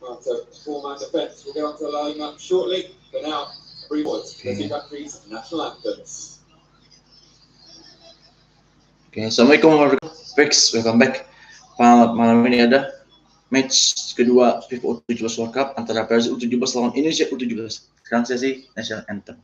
After four-man defence, we'll get on to the lineup shortly. For now, rewards the two countries' national anthems. Oke, Assalamualaikum warahmatullahi wabarakatuh. Welcome back. Malam ini ada match kedua FIFA U17 World Cup antara Brazil U17 lawan Indonesia U17. Sekarang sesi national anthem.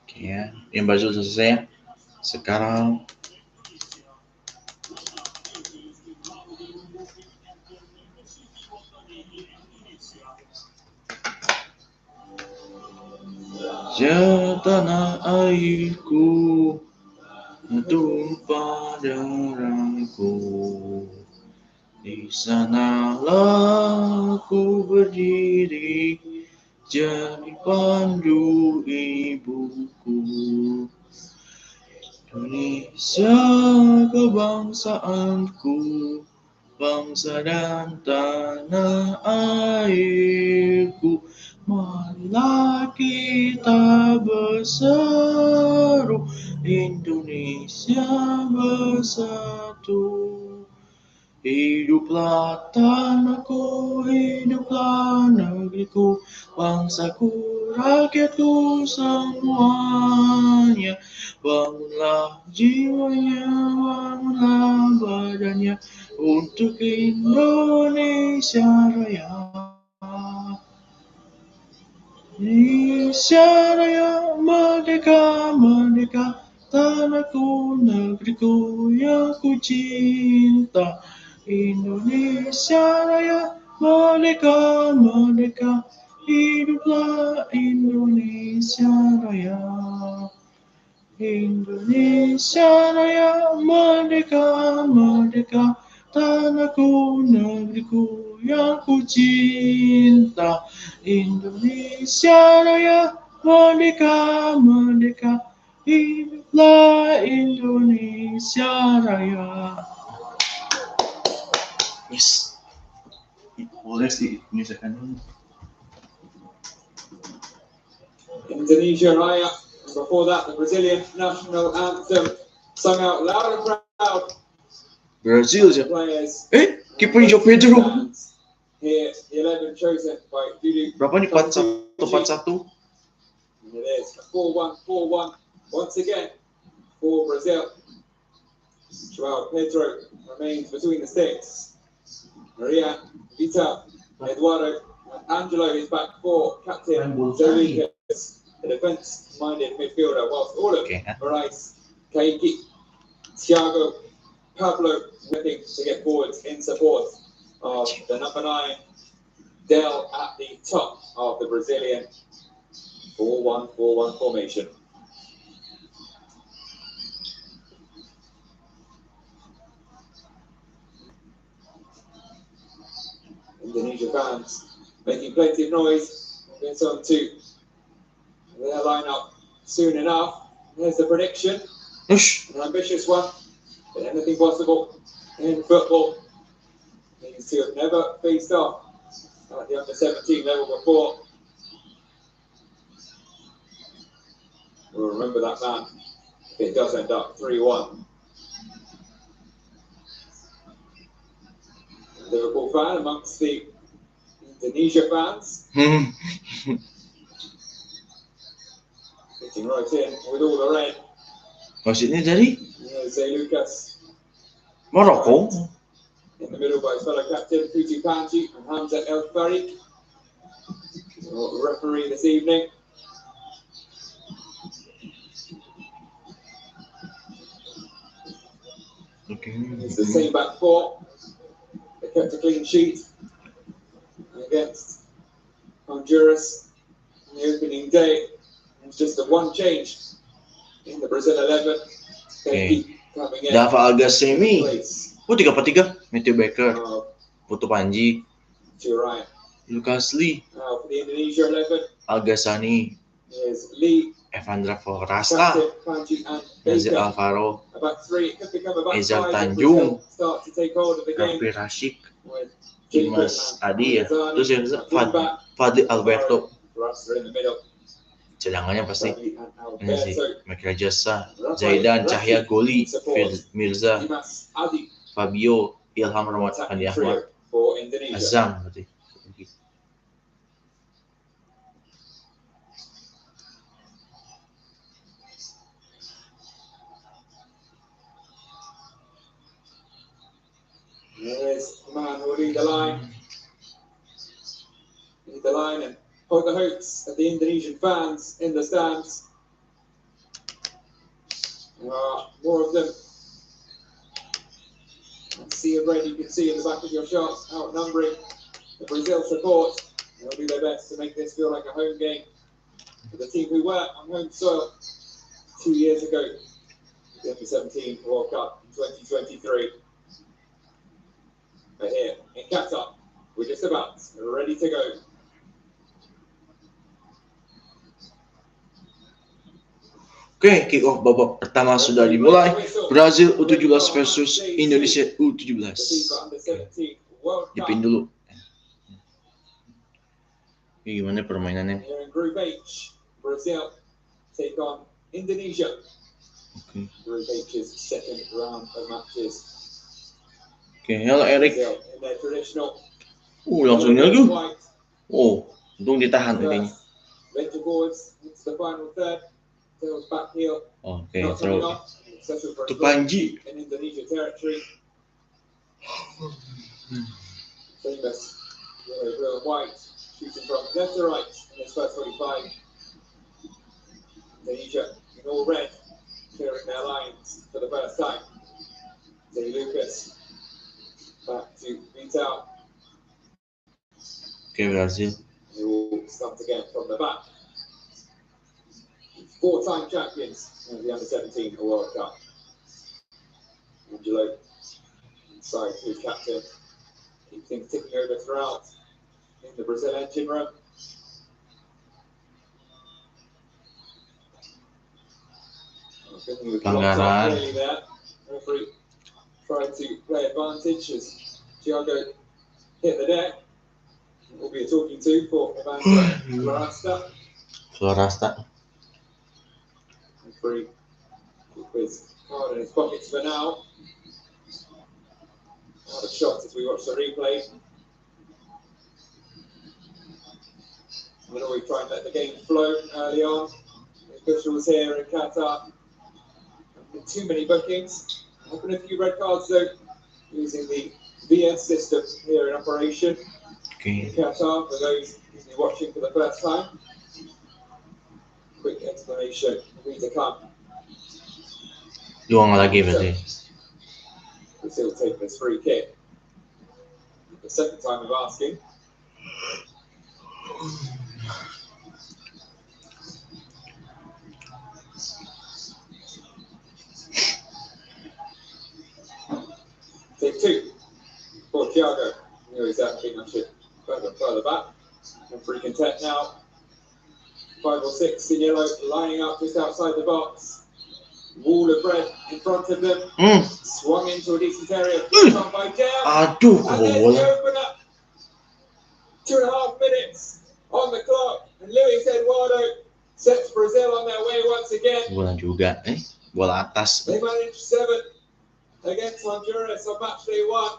Oke ya, yang Brazil selesai ya. Sekarang tanah airku tumpah darahku, di sanalah aku berdiri jadi pandu ibuku. Indonesia kebangsaanku, bangsa dan tanah airku. Marilah kita berseru, Indonesia bersatu. Hiduplah tanahku, hiduplah negeriku, bangsaku, rakyatku semuanya. Bangunlah jiwanya, bangunlah badannya untuk Indonesia Raya. Indonesia Raya, merdeka, merdeka, tanahku, negeriku yang ku cinta. Indonesia Raya, merdeka, merdeka, hiduplah Indonesia Raya. Indonesia Raya, merdeka, merdeka, tanahku, negeriku yang ku cinta. Indonesia Raya, merdeka, merdeka, hiduplah Indonesia Raya. Yes. Boleh sih Indonesia kan dulu. Indonesia Raya. Before that, the Brazilian national anthem sung out loud and proud. Brazil aja. Kiper João Pedro. Here, the 11 chosen by Dudu. Berapa nih? 4-1. It is 4-1, 4-1. Once again, for Brazil. João Pedro remains between the sticks. Maria, Vita, Eduardo, and Angelo is back for captain Dominguez, the defence-minded midfielder, whilst all of Moraes, Keiki, Thiago, Pablo looking to get forwards in support of the number 9, Del at the top of the Brazilian 4-1-4-1 formation. Indonesia fans making plenty of noise. We'll get on to their lineup soon enough. Here's the prediction. Ush. An ambitious one, but anything possible in football. These two have never faced off at the under-17 level before. We'll remember that man if it does end up 3-1. Liverpool fan amongst the Indonesia fans. Fitting right in with all the red. Maksudnya dari Jose Lucas. Morocco. In the middle by his fellow captain Fuji Panji and Hamza El Farik. Referee this evening. Okay. It's the same back four. They kept a clean sheet against Honduras on the opening day. It's just a one change in the Brazil 11. Okay. Coming in. Dafa agak semi. Place. Oh 3/4. Matthew Baker, of Putu Panji, Ryan. Lucas Lee, Now for the Indonesia 11 Agasani, is Lee, Evandra Forrasta, Captain, Panji and Nazir Baker. Alvaro, A back three. It could become a back Ezal five if Tanjung, Brazil start to take hold of the game. Rafi Rashik, With Dimas Jacob Adi ya. and Terus yang Fadli Alberto. Rasta in the middle. Cadangannya pasti Bradley and ini sih Alberto. Mekra Jasa, Zaidan, Cahya Goli, Mirza, Dimas Adi. Fabio, Ilham Rahmat, Andi Attacking Ahmad, trio for Indonesia. Azam berarti. There's the man who will lead the line. Lead the line and hold the hopes of the Indonesian fans in the stands. There are more of them. And sea of red you can see in the back of your shot, outnumbering the Brazil support. They'll do their best to make this feel like a home game for the team who were on home soil 2 years ago. The U17 World Cup in 2023. But here in Qatar, we're just about ready to go. Oke, kick off babak pertama sudah dimulai. Brazil U17 versus Indonesia U17. Dipin dulu. Ini gimana permainannya? Here in Group H, Brazil take on Indonesia. Oke. Group H's second round of matches. Oke, halo Erik. Brazil in their traditional Langsung lagi. white. Oh, untung ditahan kayaknya. Venture forwards into the final third. Tails back heel. Oke, Not coming so off. Settled for a itu Panji. in Indonesia territory. Famous yellow, blue and white. Shooting from left to right in his first 45. Indonesia in all red. Clearing their lines for the first time. Zay Lucas. Back to Vital. Oke, Brazil. They all stumped again from the back. Four-time champions of the Under-17 World Cup. Angelo inside to his captain. Keep things ticking over throughout in the Brazil engine room. Pelanggaran. Referee tried to play advantage as Thiago hit the deck. It will be a talking to for Evandro Florasta. Referee with his card in his pockets for now. Out of shots as we watch the replay. We'll always try and let the game flow early on. The officials here in Qatar. Too many bookings. Open a few red cards though, using the VS system here in operation in Qatar for those who are watching for the first time. Quick explanation, need to come. Dua lagi berarti. Brazil taking this free kick. The second time of asking. Take two for Thiago. Knew exactly I should further back. Free content now. 5 or 6 in yellow, lining up just outside the box. Wall of red in front of them. Swung into a decent area. On by Dale. Aduh, And there's the kebobolan. opener. 2.5 minutes on the clock. And Luis Eduardo sets Brazil on their way once again. Bola juga, bola atas. They managed 7 against Honduras on match day 1.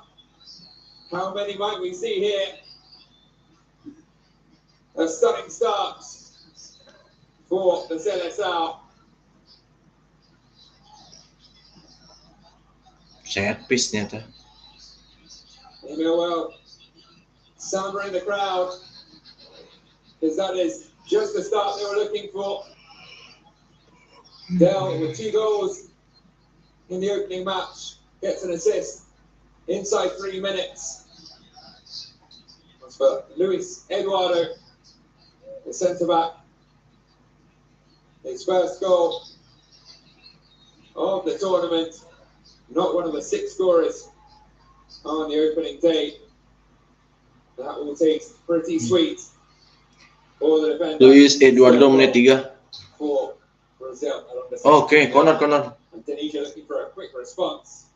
How many might we see here? A stunning start for the Seleção. Set piece ternyata. Emmanuel sombering the crowd, because that is just the start they were looking for. Dell with 2 goals in the opening match, gets an assist inside 3 minutes. As for Luis Eduardo, the centre-back, his first goal of the tournament, not one of the 6 scorers on the opening day. That will taste pretty sweet for the defender. Luis Eduardo menit 3. For Brazil. Oke, corner. Indonesia looking for a quick response.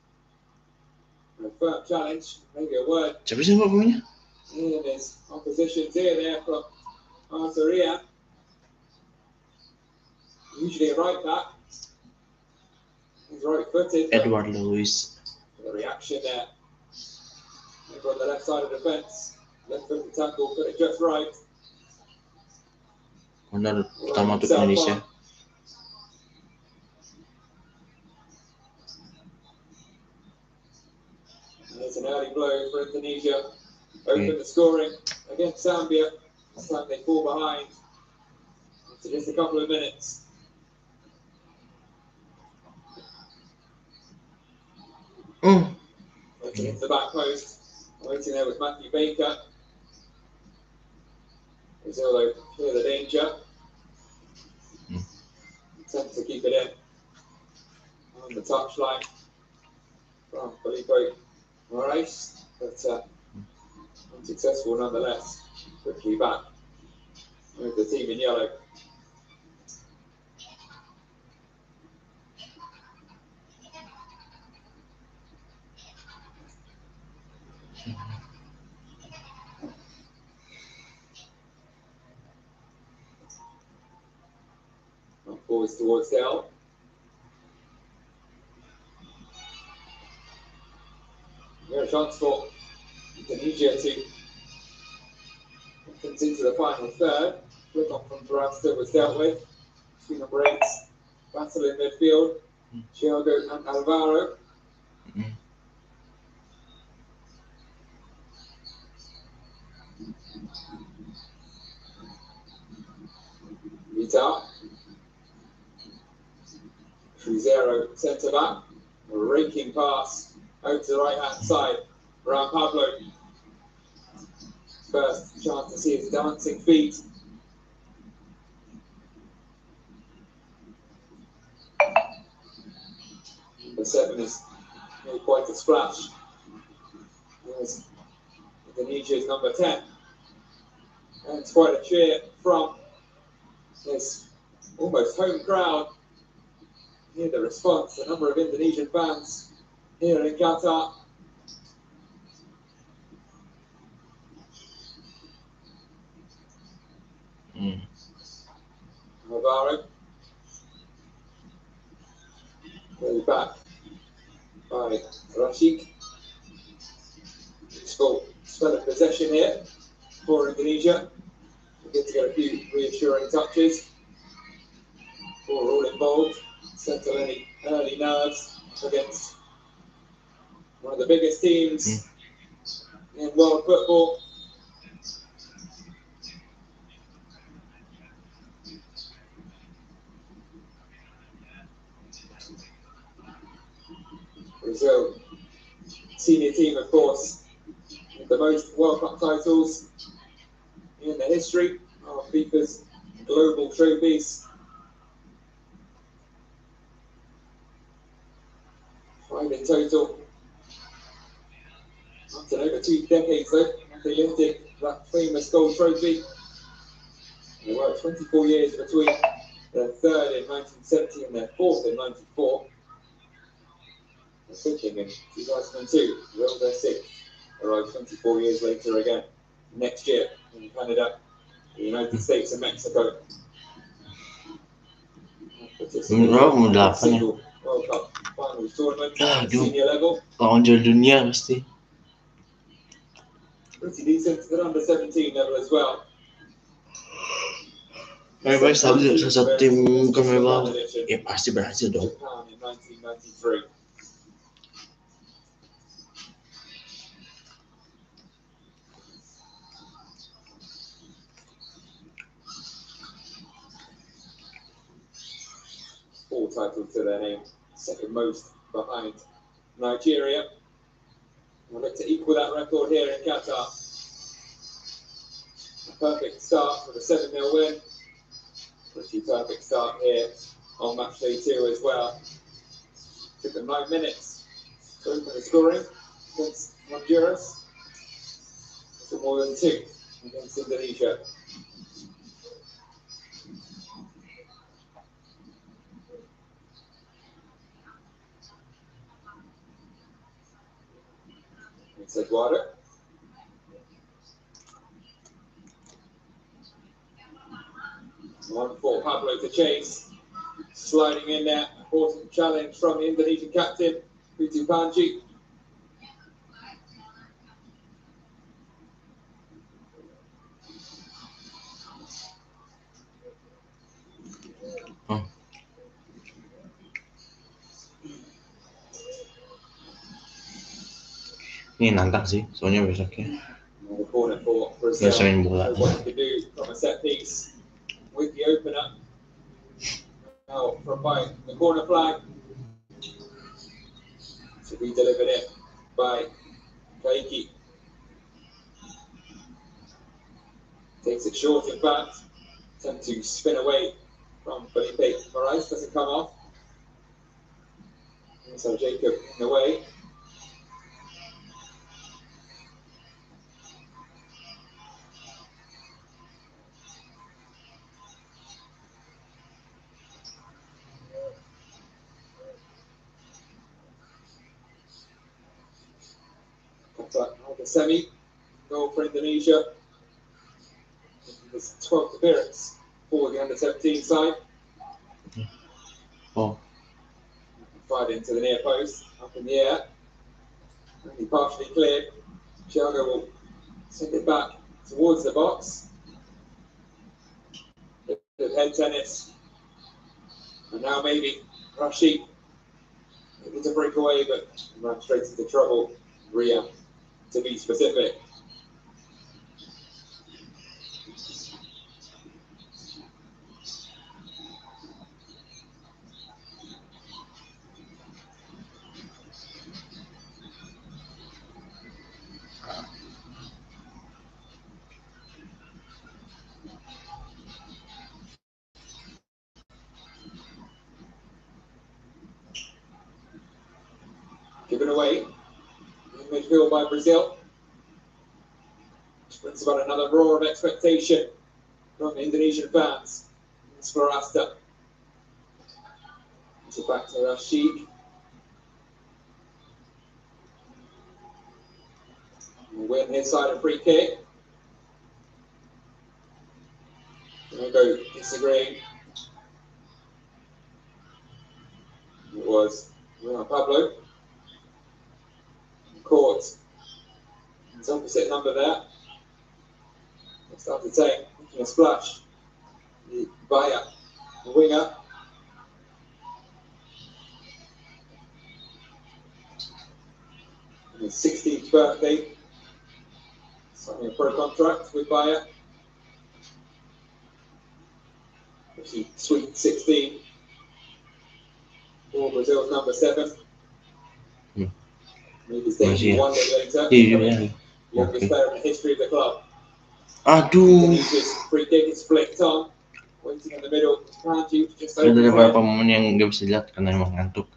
A firm challenge, maybe a word. Siapa sih pemainnya? And his opposition's here there from Arteria. Usually a right back. He's right-footed. Eduardo Luis. The reaction there. Over on the left side of the fence. Left-footed tackle, put it just right. Corner pertama untuk Indonesia. There's an early blow for Indonesia. Open the scoring against Zambia. This time they fall behind after just a couple of minutes. Looking into the back post. Waiting there with Matthew Baker. Brazil though clear the danger. Attempt to keep it in. On the touchline from Felipe Moraes, but unsuccessful nonetheless. Quickly back with the team in yellow. Forwards towards Dell. Here a chance for Indonesia to get into the final third. Flip up from Durasta was dealt with. Between number 8, battle in midfield. Thiago and Alvaro. Vital. Cruzeiro centre back. A raking pass out to the right hand side. Around Pablo. First chance to see his dancing feet. Number 7 is made quite a splash. There's Indonesia's number 10. And it's quite a cheer from this almost home crowd. Hear the response, a number of Indonesian fans here in Qatar. Alvaro. Goes back by Rashid. Spell of possession here for Indonesia. We're good to get a few reassuring touches. Four all involved. Settle any early nerves against one of the biggest teams in world football. Brazil, senior team, of course, with the most World Cup titles in the history of FIKS global trophies. 5 in total. After over 2 decades though, they lifted that famous gold trophy. There were 24 years between their third in 1970 and their fourth in 94. They're thinking in 2002, will their sixth arrive 24 years later again next year in Canada, the United States and Mexico. Single World Cup finals tournament at the senior level. Lawan juara dunia pasti. Pretty decent at under 17 level as well. Baik salah satu tim Commonwealth pasti berhasil dong. Japan in 1993. Four titles to their name, second most behind Nigeria. We'll look to equal that record here in Qatar. A perfect start with a 7-0 win. Pretty perfect start here on match day 2 as well. Took them 9 minutes to open the scoring against Honduras. Took more than 2 against Indonesia. It's Eduardo. One for Pablo to chase. Sliding in there. Important challenge from the Indonesian captain, Putu Panji. Ini nantang sih, soalnya besoknya The corner for Brazil. biasa main bola. What he could do from a set piece with the opener. Now from by the corner flag. To be delivered in by Kaiki. Takes it short in fact. Attempt to spin away from Felipe Moraes, doesn't come off. And so Jacob in the way. The semi goal for Indonesia. His 12th appearance for the under-17 side. Oh, Fired into the near post, up in the air. Only partially cleared. Thiago will send it back towards the box. Bit of head tennis. And now maybe Rashid able to break away, but ran straight into trouble. Ria, to be specific. Given away in midfield by Brazil. Which brings about another roar of expectation from the Indonesian fans. It's for Asta. So back to Rashid. We'll win his side a free kick. We'll go disagreeing. It was Pablo. Caught his opposite number there. They started saying, making a splash. The Baya, the winger. On his 16th birthday, signing a pro contract with Baya. Pretty sweet 16. For Brazil's number 7. Maybe he's taking one day later. Youngest player in the history of the club. Aduh. Free kick is flicked on. Waiting in the middle. Just Ada beberapa momen yang nggak bisa dilihat karena emang ngantuk.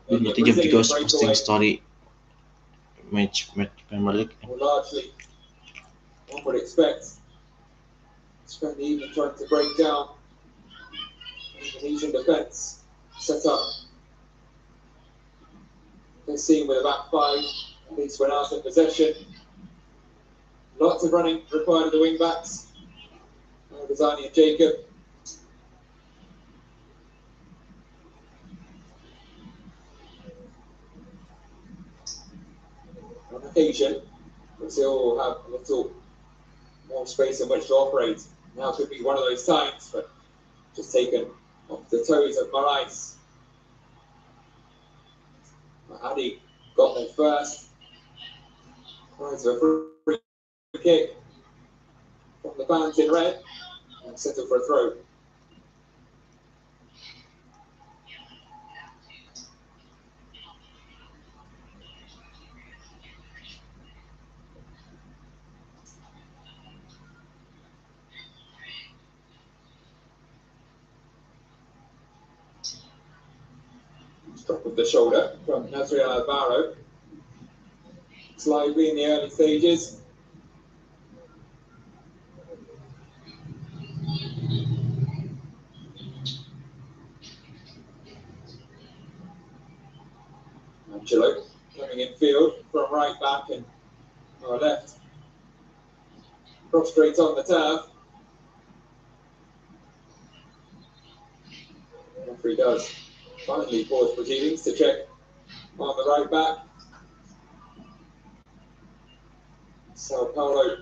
Berarti jam 3 harus posting story match Premier League. one would expect. Spend the evening trying to break down Indonesian defence. Set up this scene with a back five, at least when out in possession. Lots of running required of the wing backs. Gazani and Jacob. On occasion, Brazil will have a little more space in which to operate. Now could be one of those times, but just taken off the toes of Marais. Mahadi got there first. Finds a free kick from the fans in red and settled for a throw. Drop of the shoulder from Nazriel Alvaro. It's lively in the early stages. Angelo coming in field from right back and left. Prostrate on the turf. The referee does finally pause proceedings to check on the right back. Sao Paulo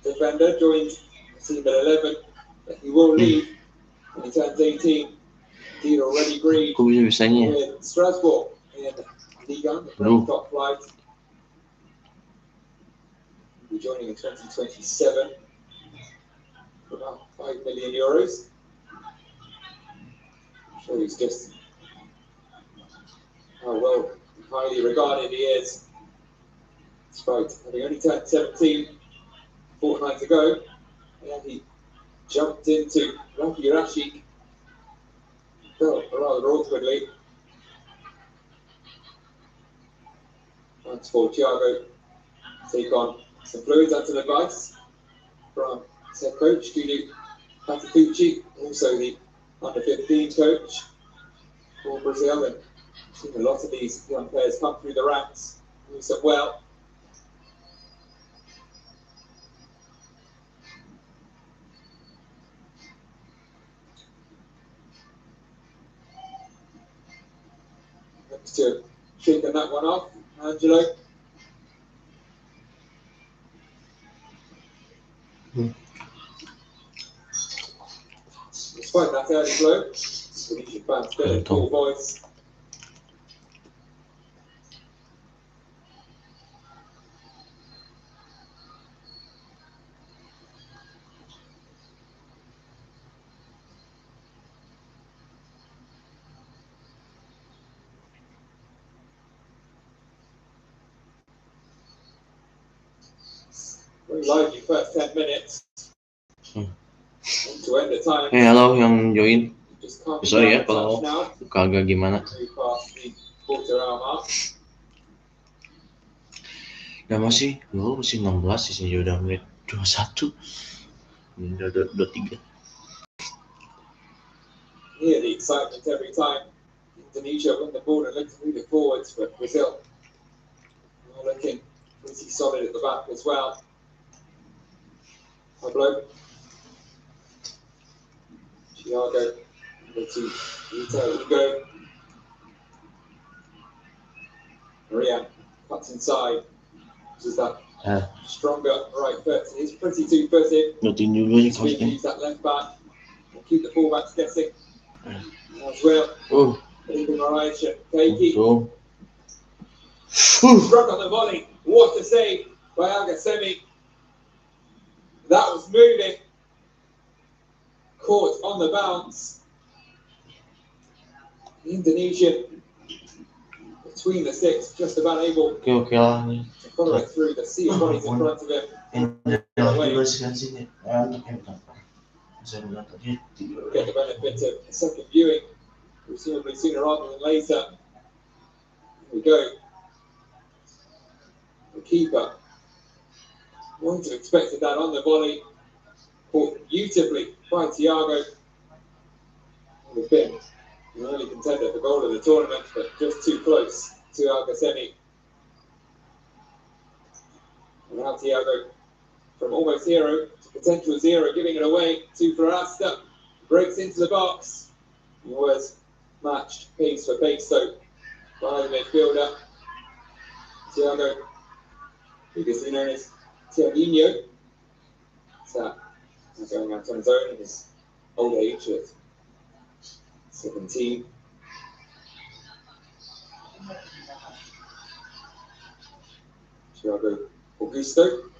defender joins the team at 11, but he will leave when he turns 18. Indeed, already agreed with Strasbourg in Liga, the top flight. He'll be joining in 2027 for about €5 million. Shows just how well and highly regarded he is. Despite having only turned 17 a fortnight ago, and he jumped into Rafi Rashik, fell rather awkwardly. Thanks for Thiago. Take on some fluids under advice from his head coach, Giulio Patitucci, also the under-15 coach for Brazil. And seen a lot of these young players come through the ranks, do some well. Looks to have shaken that one off, Angelo. Despite that early blow, Indonesian fans still in full voice. Very lively first 10 minutes. To end the time. Hey, halo yang join. Sorry ya kalau kagak gimana. Udah masih 16 sih, udah menit 21. Ini udah 23. Hear the excitement every time Indonesia win the ball and look to move it forwards, but Brazil are looking pretty solid at the back as well. Pablo, Thiago, number 2, Hugo. Maria cuts inside. This is that stronger right foot. He's pretty two-footed. Nothing new really He's use that left back and keep the fullbacks guessing. As well. Felipe Moraes and Keiki. Struck on the volley. What a save by Agasemi. That was moving. Caught on the bounce. The Indonesian between the six, just about able to follow it through the sea of bodies in front of him. Get the benefit of a second viewing, presumably sooner rather than later. Here we go. The keeper Wouldn't have expected that on the volley. Caught beautifully by Thiago. Would have been an early contender for goal of the tournament, but just too close to Algasemi. And now Thiago, from almost hero to potential zero, giving it away to Ferrasta. Breaks into the box. He was matched pace for pace, so by the midfielder. Thiago, previously known as Thiaguinho. So, going out on his own in his old age at 17. Thiago Augusto.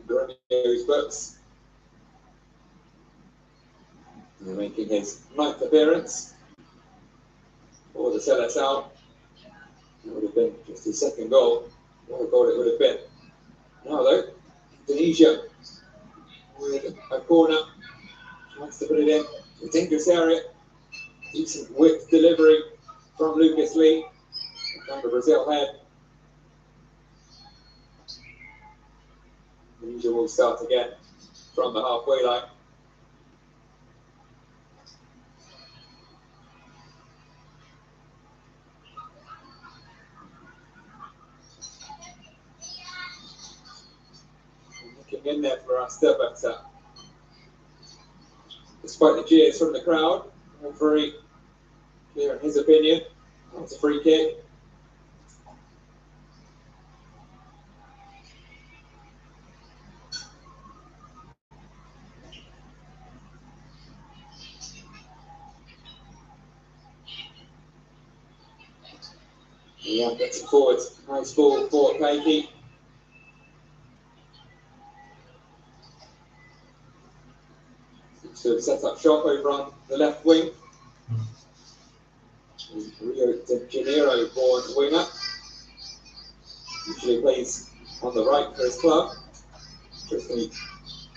Romeo books. And making his 9th appearance for the Seleção. It would have been just his 2nd goal. What a goal it would have been. Now though, Indonesia with a corner. Wants to put it in a dangerous area. Decent whip delivery from Lucas Lee. Down to Brazil head. Indonesia will start again from the halfway line. Looking in there for our step but despite the cheers from the crowd, very clear in his opinion. That's a free kick. Yeah, gets it forward. Nice ball for Keiki. Seems to have set up shop over on the left wing. Rio de Janeiro born winger. Usually plays on the right for his club. Interestingly,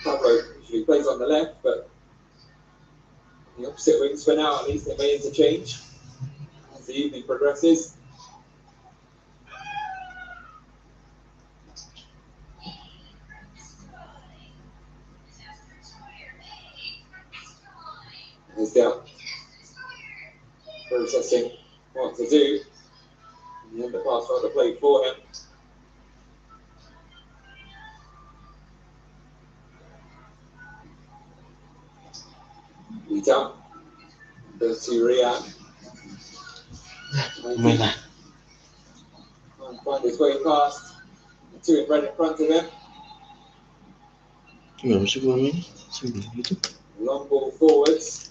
Pablo usually plays on the left, but the opposite wings for now, at least they may interchange as the evening progresses. He's down, processing what to do. And then the pass rather played for him. Vita goes to Riyad. And find his way past. Two in red in front of him. Long ball forwards.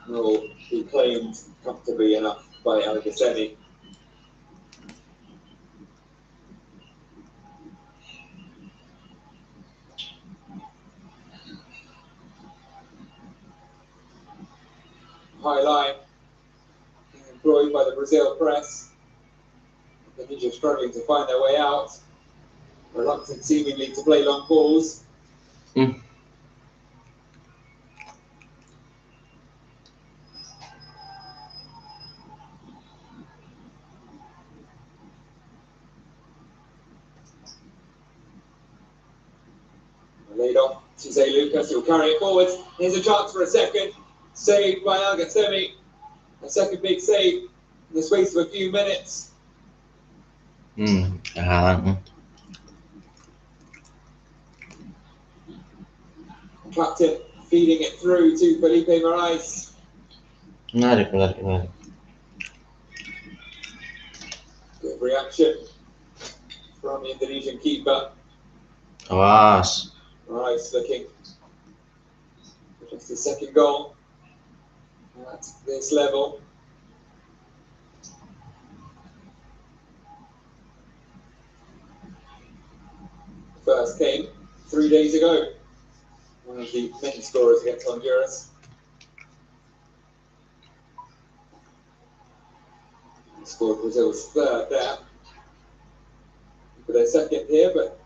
Will be claimed comfortably enough by Algasemi. High line employed by the Brazil press. Indonesia struggling to find their way out. Reluctant seemingly to play long balls. Laid off to say Lucas, who'll carry it forward. Here's a chance for a second. Saved by Algasemi. A second big save in the space of a few minutes. Captain feeding it through to Felipe Moraes. Menarik. Good reaction from the Indonesian keeper. Awas. Moraes looking for just his 2nd goal at this level. First came 3 days ago. One of the many scorers against Honduras. He scored Brazil's 3rd there. For their 2nd here, but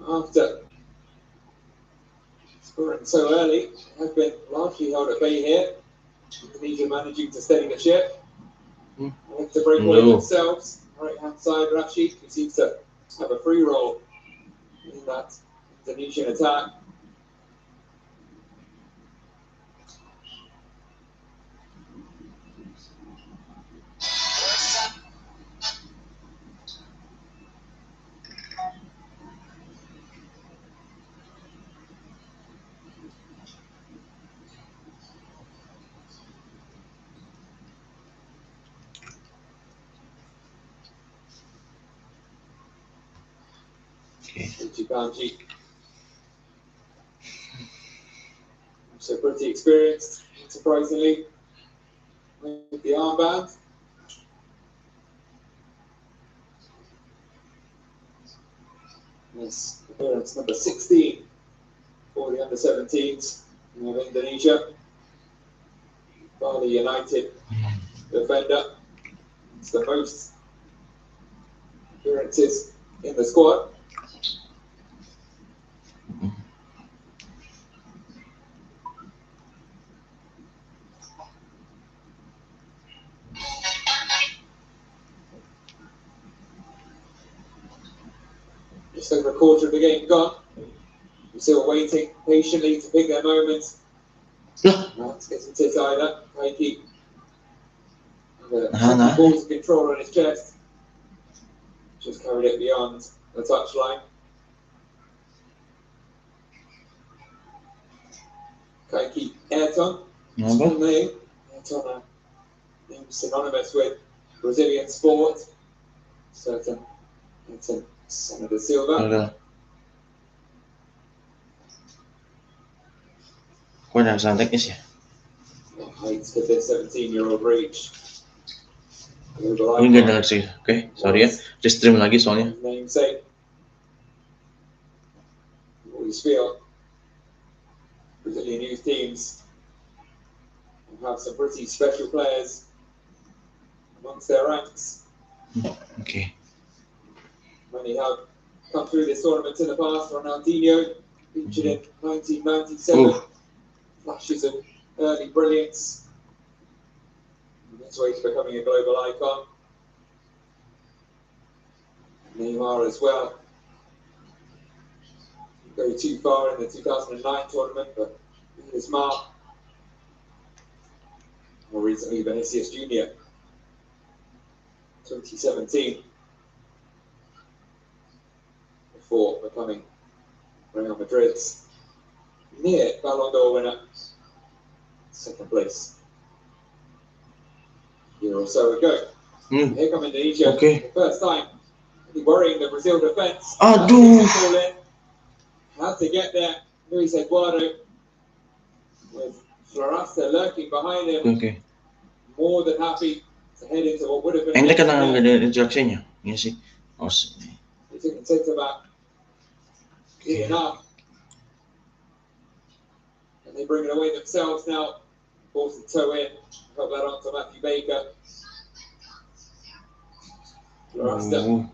after scoring so early, they have been largely held at bay here. Indonesia managing to steady the ship. To break away themselves. Right hand side, Rashid, who seems to have a free roll in that Indonesian attack. Chipanji, so pretty experienced, surprisingly, with the armband. This appearance number 16 for the under-17s of Indonesia. Bali United defender. It's the most appearances in the squad. Just over a quarter of the game gone. We're still waiting patiently to pick their moment. That's getting tit either. Mikey. Balls of control on his chest. Just carried it beyond the touchline. Kaiki Ayrton. Ayrton, name synonymous with Brazilian sport. Certain Ayrton Senator Silva. Kok ada kesalahan teknis ya? Heights could this 17-year-old reach. Ini nggak ada sih. Oke, sorry ya. Just stream lagi soalnya. Namesake. You always feel Brazilian youth teams have some pretty special players amongst their ranks. Okay. Many have come through this tournament in the past. Ronaldinho featured in 1997. Flashes of early brilliance. On his way to becoming a global icon. Neymar as well. Didn't go too far in the 2009 tournament, but his mark. More recently, Vinicius Jr. 2017. Before becoming Real Madrid's near Ballon d'Or winner. Second place. A year or so ago. Here come Indonesia. Okay. The first time. Worrying the Brazil defense. Aduh. Had to get there. Luis Eduardo with Florasta lurking behind him. Okay. More than happy to head into what would have been. Hindi ka na nggak ada instruksinya. Iya sih. Oh, They took the centre back. Good enough. And they bring it away themselves now. Force the toe in. Got that on to Matthew Baker. Florasta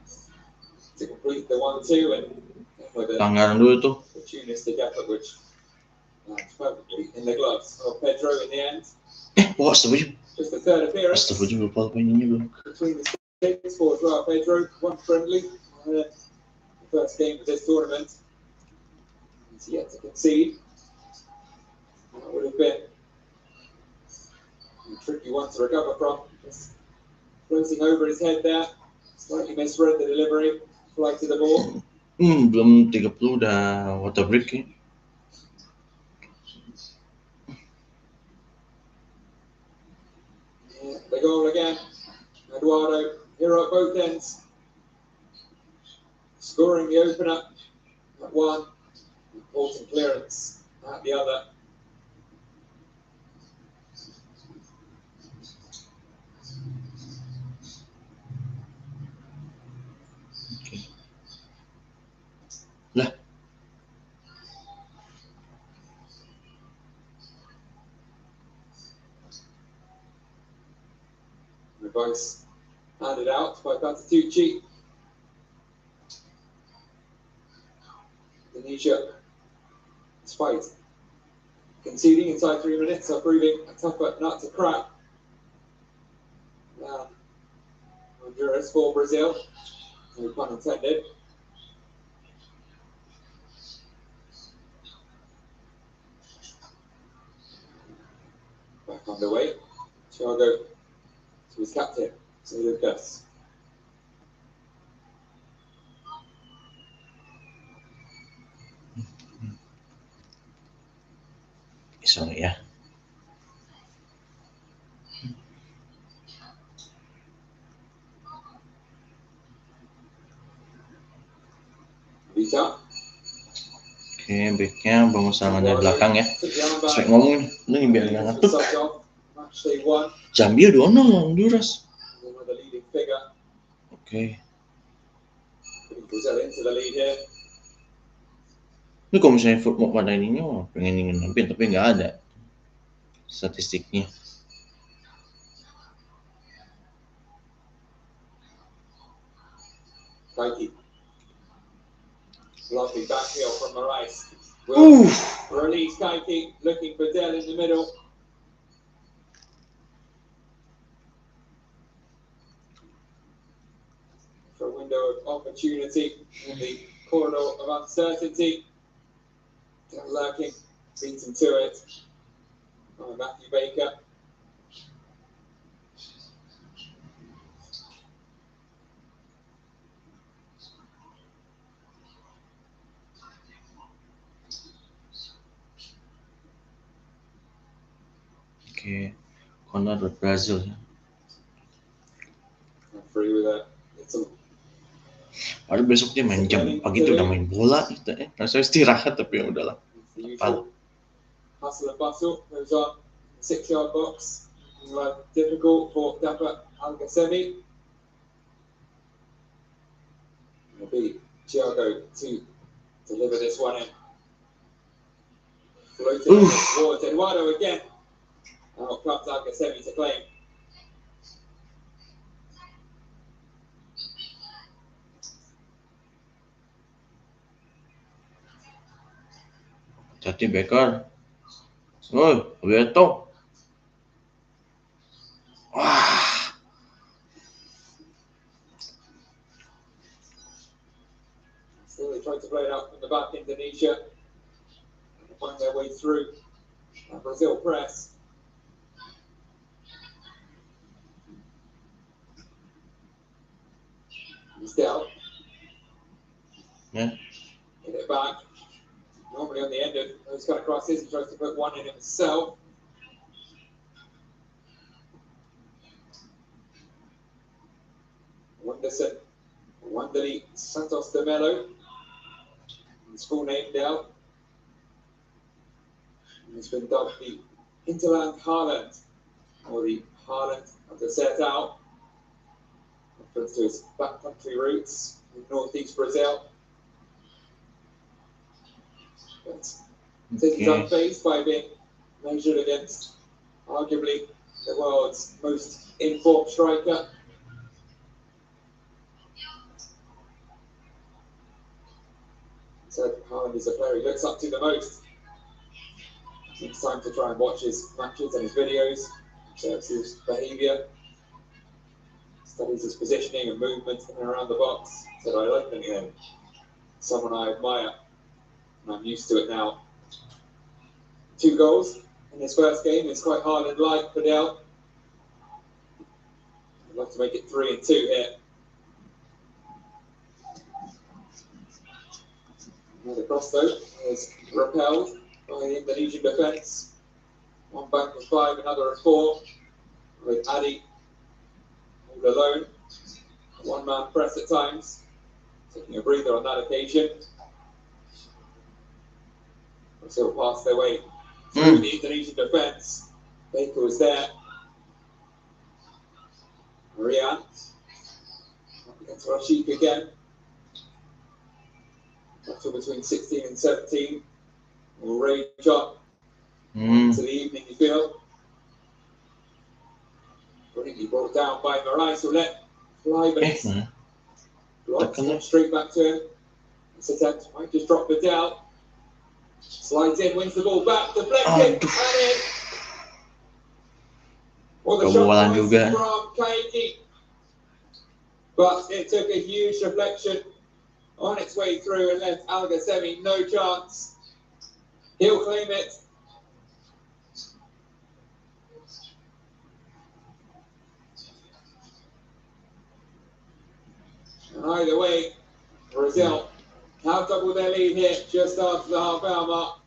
to complete the 1-2 and with a pelanggaran dulu tuh. opportunistic effort which lands perfectly in the gloves of Pedro in the end. Astagfirullah. Just the third appearance. Astagfirullah, lupa ininya belum. Between the sticks for Joao Pedro, one friendly. The first game of this tournament. He's yet to concede. That would have been a tricky one to recover from. Just floating over his head there. Slightly misread the delivery. Flight to the ball. Belum 30 udah water break ya. Yeah, the goal again. Eduardo, hero at both ends. Scoring the opener at one. Important clearance at the other. Lah. Advice handed out by Patatucci. Indonesia, despite conceding inside 3 minutes, are proving a tougher nut to crack. Honduras for Brazil, no pun intended. underway. Thiago to his captain, to Lucas. Sorry ya. Vita. Oke, backnya pengusaha dari belakang ya. Sampai ngomong nih biar nggak ngantuk. Jambi udah ono Honduras. Oke. Ini kalau misalnya football pada ininya pengen ingin nampil tapi nggak ada statistiknya. Lovely back heel from Marais. Release Kaiki, looking for Dell in the middle. For a window of opportunity in the corridor of uncertainty. Dell lurking, beaten to it by Matthew Baker. Oke, corner buat Brazil ya. Free with a little. Baru besok dia main jam pagi itu udah main bola gitu ya. Rasanya istirahat tapi ya udahlah. Hustle and bustle goes on. 6-yard box. Difficult for Dapper Algasemi. It'll be Thiago to deliver this one in. Floating towards Eduardo again. Now comes Algasemi to claim. Jadi Baker. Roberto. Wah. Still they try to play it out from the back, Indonesia. Find their way through. Brazil press. He's down. Yeah. Get it back. Normally on the end of those kind of crosses, he tries to put one in himself. Wanderi Santos de Melo. His full name down. He's been dubbed the Interland Haaland, or the Haaland of the set out. Reference to his backcountry roots in northeast Brazil. But he's unfazed by being measured against arguably the world's most informed striker. So Haaland is a player he looks up to the most. Takes time to try and watch his matches and his videos, observes his behaviour, studies his positioning and movement in and around the box. Said, I like him, someone I admire, and I'm used to it now. 2 goals in his first game. It's quite Haaland-like for Dell. I'd love to make it 3 and 2 here. Another cross though is repelled by the Indonesian defence. One back with 5, another at 4. With Adi all alone. One-man press at times. Taking a breather on that occasion. Brazil pass their way through the Indonesian defence. Baker was there. Marian. Up against Rashid again. Battle between 16 and 17. Will rage up to the evening, you feel. Brilliantly brought down by Marais, who let fly, but it's blocked straight back to him. This attempt might just drop the Dell. Slides in, wins the ball back, deflected, and in. Well, the shot was from Kaiki. But it took a huge deflection on its way through and left Algasemi no chance. He'll claim it. And either way, Brazil have doubled their lead here just after the half-hour mark.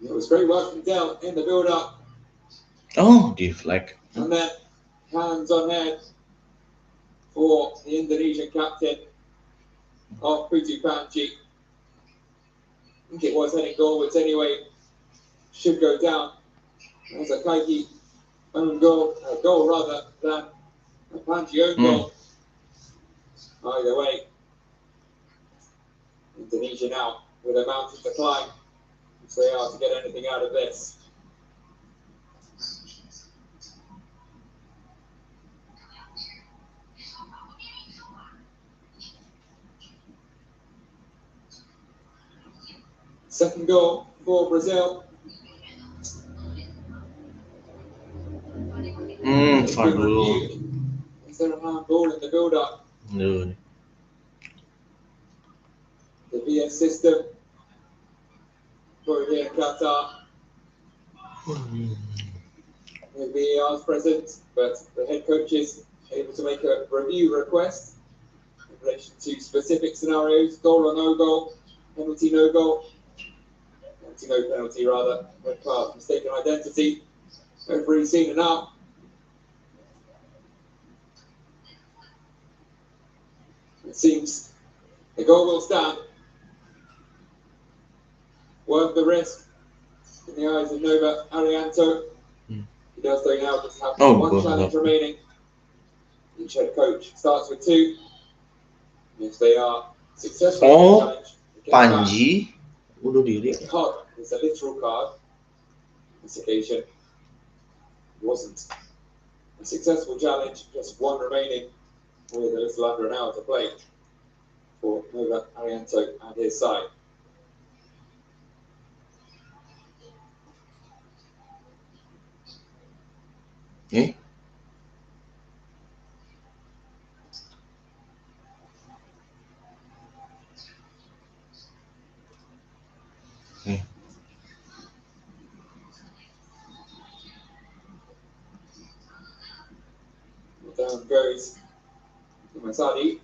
It was great work from Del in the build-up. Oh, deflect. And then hands on head for the Indonesian captain of Putu Panji. I think it was heading goalwards anyway. Should go down. There's a Kaiki own goal, a goal rather than a Panji own goal. Either way, Indonesia now with a mountain to climb if they are to get anything out of this. Second goal for Brazil. Far dulu. Is there a handball in the build-up? No. The VS system for here in Qatar. The VAR is present, but the head coach is able to make a review request in relation to specific scenarios: goal or no goal, penalty, no goal, penalty, no penalty, rather, red card, mistaken identity. Referee seen enough. It seems the goal will stand. Worth the risk in the eyes of Nova Arianto. He does though now just have one challenge remaining. Each head coach starts with two. If they are successful in the challenge, Panji bunuh diri. the card is a literal card. This occasion it wasn't a successful challenge, just one remaining with a little under an hour to play for Nova Arianto and his side. Okay. Down goes Masadi.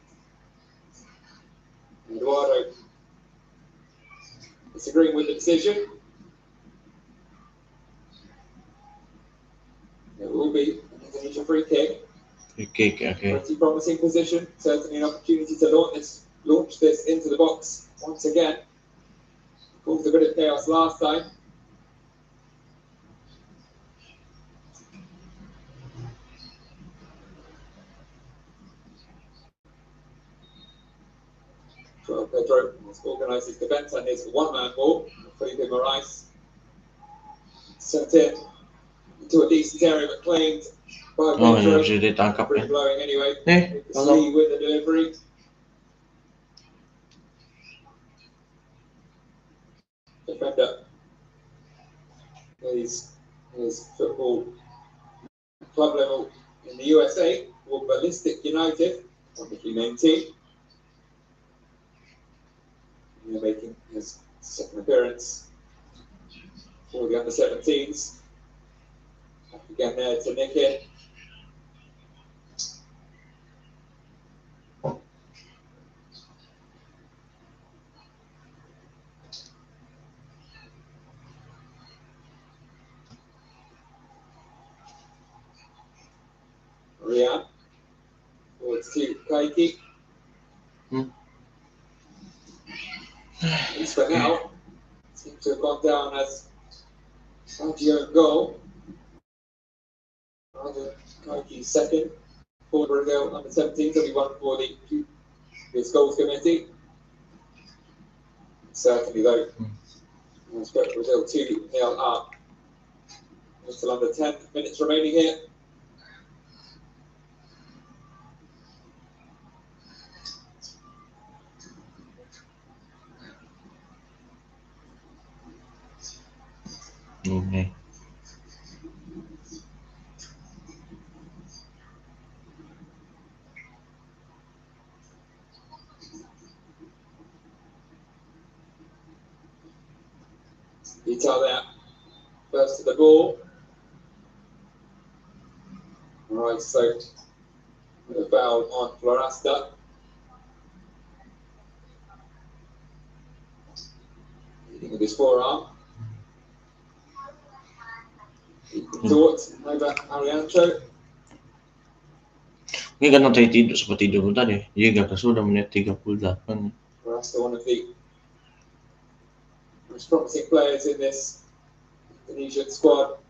Eduardo disagreeing with the decision. It will be an Indonesia free kick. Free kick, okay. Pretty promising position. Certainly an opportunity to launch this into the box once again. Caused a bit of chaos last time. Well, Pedro has organised his defence and his one-man ball. Felipe Moraes sent in into a decent area but claimed by Pedro. Bisa ditangkap Free ya. blowing anyway. Tolong. With the delivery. Defender is football club level in the USA for Ballistic United, wonderfully named team. They're making his second appearance for the under-17s. Back again there to nick it. Rian towards to Kaiki. At least for now, seems to have gone down as Fangio goal. Rather Kaiki's second for Brazil under 17s, only one for the previous goals committee. Certainly though, let's put Brazil 2-0 up. Still under 10 minutes remaining here. Okay. Detail there. First to the ball. Rice soaked with a foul on Florasta. Leading with his forearm. Taught over Arianto. Ini kan nanti tidur seperti tidur tadi. Iya gak sudah menit 38. Florasta, one of the most promising players in this Indonesian squad.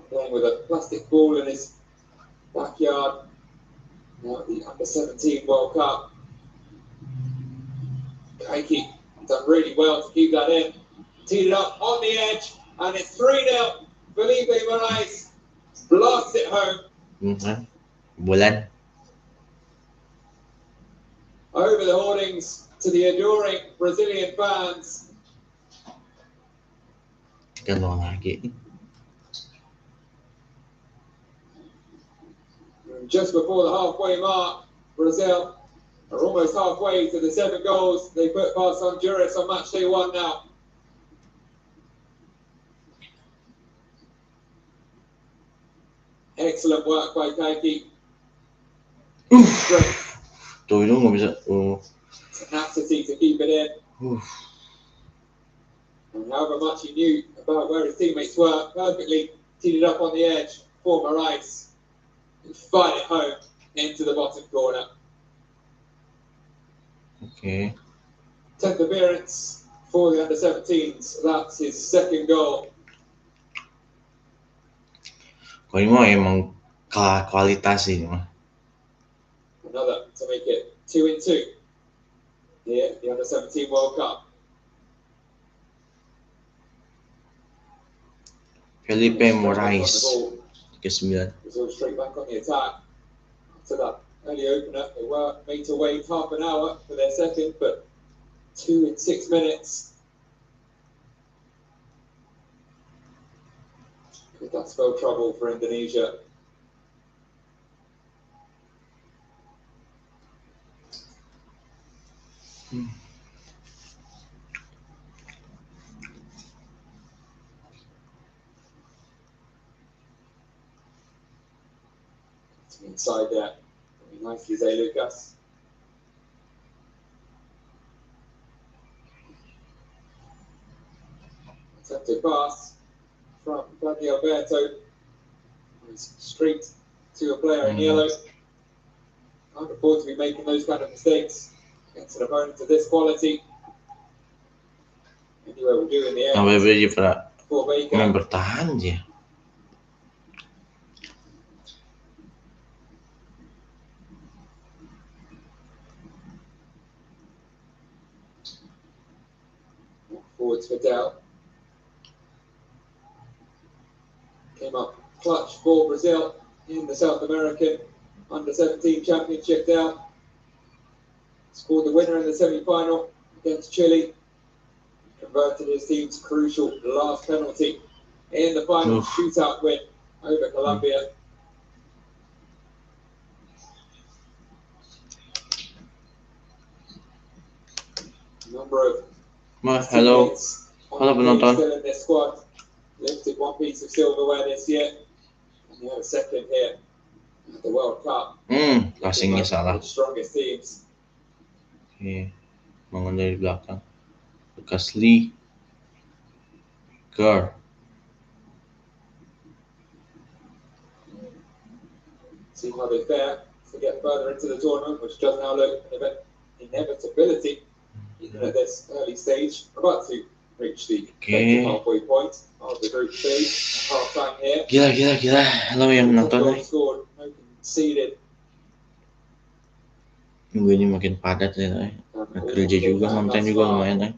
Playing with a plastic ball in his backyard. Now at the Under-17 World Cup. Kaiki done really well to keep that in. Teed it up on the edge, and it's 3-0. Felipe Moraes blasts it home. Bulan. Over the hoardings to the adoring Brazilian fans. Kalau lagi. Just before the halfway mark, Brazil are almost halfway to the 7 goals they put past Honduras on match day 1 now. Excellent work by Kaiki. Great Tuh itu nggak bisa. tenacity to keep it in. And however much he knew about where his teammates were, perfectly teed it up on the edge for Moraes. And fired it home into the bottom corner. Okay. 10th appearance for the Under-17s. That's his second goal. Kalau ini mah emang kualitas ini mah. Another to make it 2-2 here at the Under-17 World Cup. Felipe Moraes. 39. Brazil straight back on the attack. After that early opener, they were made to wait half an hour for their second, but 2 in 6 minutes. Could that spell trouble for Indonesia? Inside there, very nicely Zé Lucas. Attempted pass from Flavio Alberto. He's straight to a player in yellow. Can't afford to be making those kind of mistakes against an opponent of this quality. Anyway, we'll do in the end. Sampai beri para For Baker. main bertahan aja. Forwards for Dell. Came up clutch for Brazil in the South American Under-17 Championship. Dell scored the winner in the semi-final against Chile. Converted his team's crucial last penalty in the final shootout win over Colombia. Number of Halo penonton. still in their squad. Lifted one piece of silverware this year. And they have a second here at the World Cup. Passingnya salah. The strongest teams. Oke, bangun dari belakang. Bekas Lee. Gar. See how they fare to get further into the tournament, which does now look an inevitability. Even at this early stage, about to reach the halfway point of the group stage. Half time here. Gila. Halo yang nonton nih. Scored, no conceded. Minggu ini makin padat ya. Kerja juga, konten juga lumayan ya.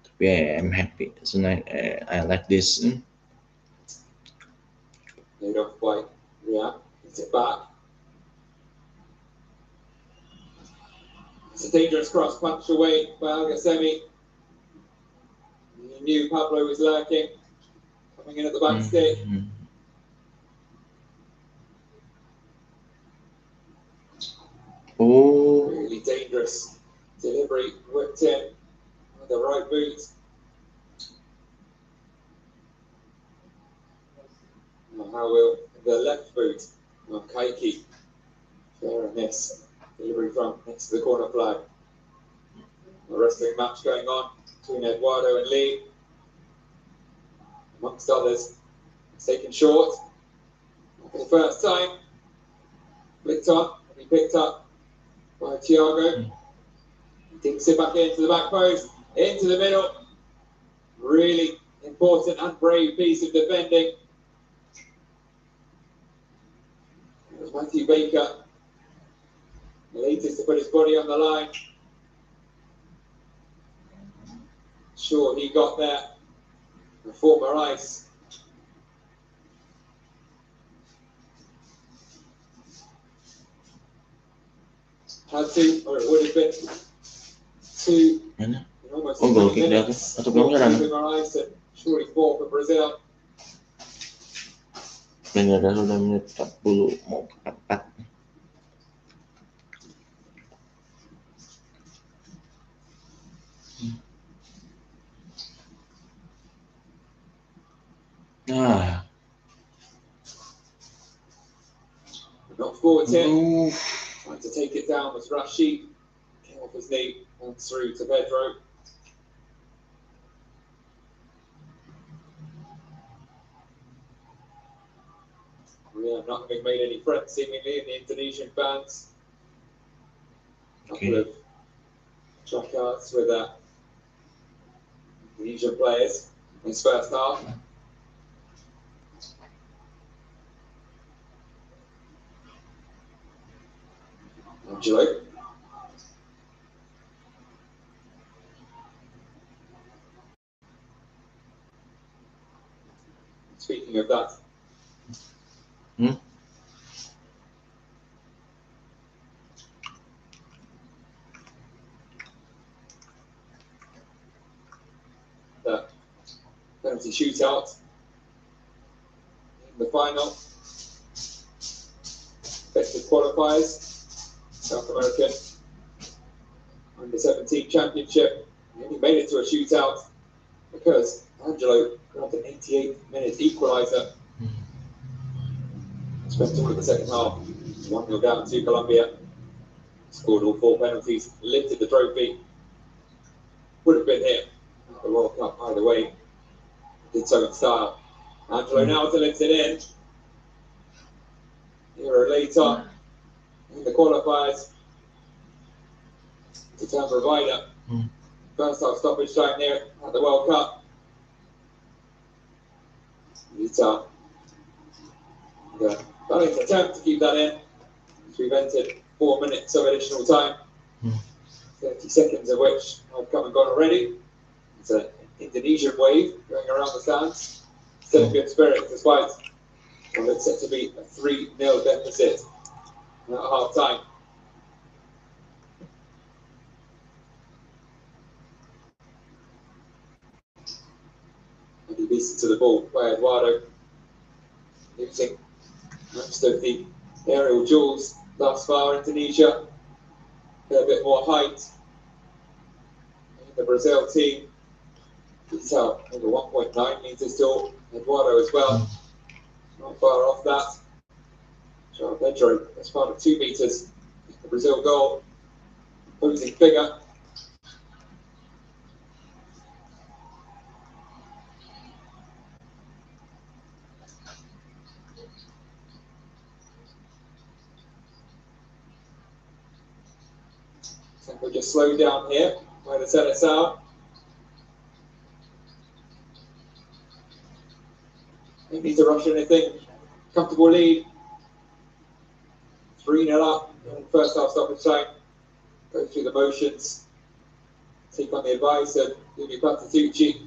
Tapi I'm happy. So I like this. Laid off by it's it back. It's a dangerous cross punched away by Algasemi. He knew Pablo was lurking, coming in at the back stick. Oh, Really dangerous delivery, whipped in with the right boot. How will the left boot of Kaiki fare a miss? Delivery from next to the corner flag. A wrestling match going on between Eduardo and Lee. Amongst others, it's taken short. For the first time, flicked on, and he picked up by Thiago. He dinks it back into the back post, into the middle. Really important and brave piece of defending. It was Matthew Baker, the latest to put his body on the line. Sure, he got there. The former ice. Had to, or it would have been two. Almost 20 minutes. Former ice and surely four for Brazil. Benar sudah menit 40 mau ke 4. Nah. Not forward here. Trying to take it down was Rashid. Came off his knee and through to Pedro. Yeah, not having made any friends seemingly in the Indonesian fans. Couple of placards with Indonesian players in his first half. Angelo. Speaking of that. The penalty shootout in the final. Effective qualifiers. South American Under-17 Championship. He only made it to a shootout because Angelo got an 88-minute equaliser. Spent all of the second half, 1-0 down to Colombia. Scored all 4 penalties, lifted the trophy. Would have been here at the World Cup either way. Did so in style. Angelo now to lift it in. Here later in the qualifiers to turn provider. First half stoppage time here at the World Cup. Lita. The valiant attempt to keep that in. We've entered 4 minutes of additional time. 30 seconds of which have come and gone already. It's an Indonesian wave going around the stands. Still in good spirit despite what it's set to be a 3-0 deficit at half time. And he beats it to the ball by Eduardo. Using most of the aerial duels thus far, Indonesia. A bit more height in the Brazil team. He's out over 1.9 meters tall. Eduardo as well. Not far off that. João Pedro, that's part of 2 meters. The Brazil goal. Opposing figure. We'll just slow down here by the Seleção. Don't need to rush anything. Comfortable lead. 3-0 up in the first half stoppage time. Go through the motions. Take on the advice of Lumi Patatucci.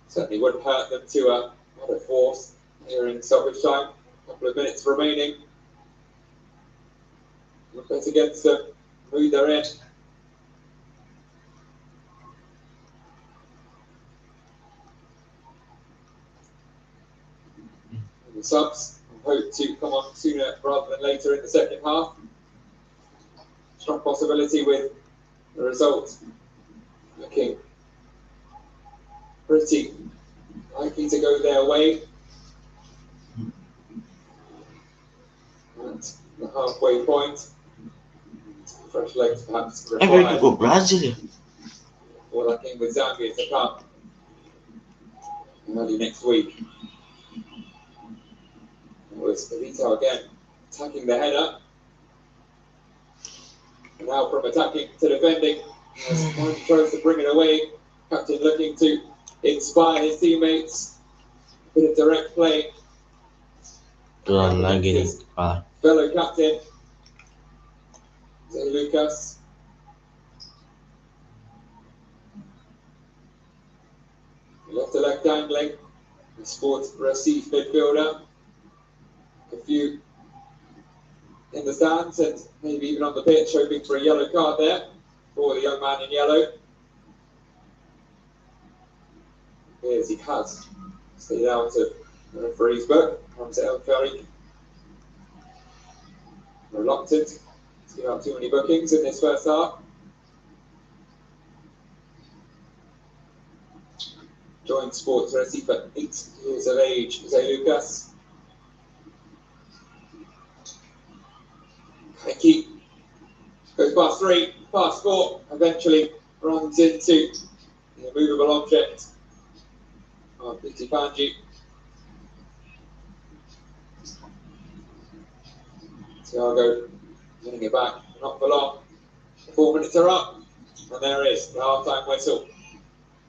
Certainly wouldn't hurt them to add a force here in stoppage time. A couple of minutes remaining. Look bet against them. Move their in. The subs hope to come on sooner rather than later in the second half. Strong possibility with the result looking pretty likely to go their way. At the halfway point, fresh legs perhaps required Go Brazil ya? for that game with Zambia to come early next week. It was Evita again attacking the header. And now from attacking to defending, as Marty tries to bring it away. Captain looking to inspire his teammates. A bit of direct play. Turun lagi nih His kepala. fellow captain, Zé Lucas. Left to left angling. The Sports Recife midfielder. A few in the stands and maybe even on the pitch, hoping for a yellow card there for the young man in yellow. Here's he has stayed out of the referee's book. Comes El Ferry. Reluctant to give out too many bookings in this first half. Joined Sports Recife at 8 years of age, Zé Lucas. Kaiki goes past 3, past 4, eventually runs into the immovable object of Piti Panji. Thiago winning it back, not for long. The 4 minutes are up, and there is the half-time whistle.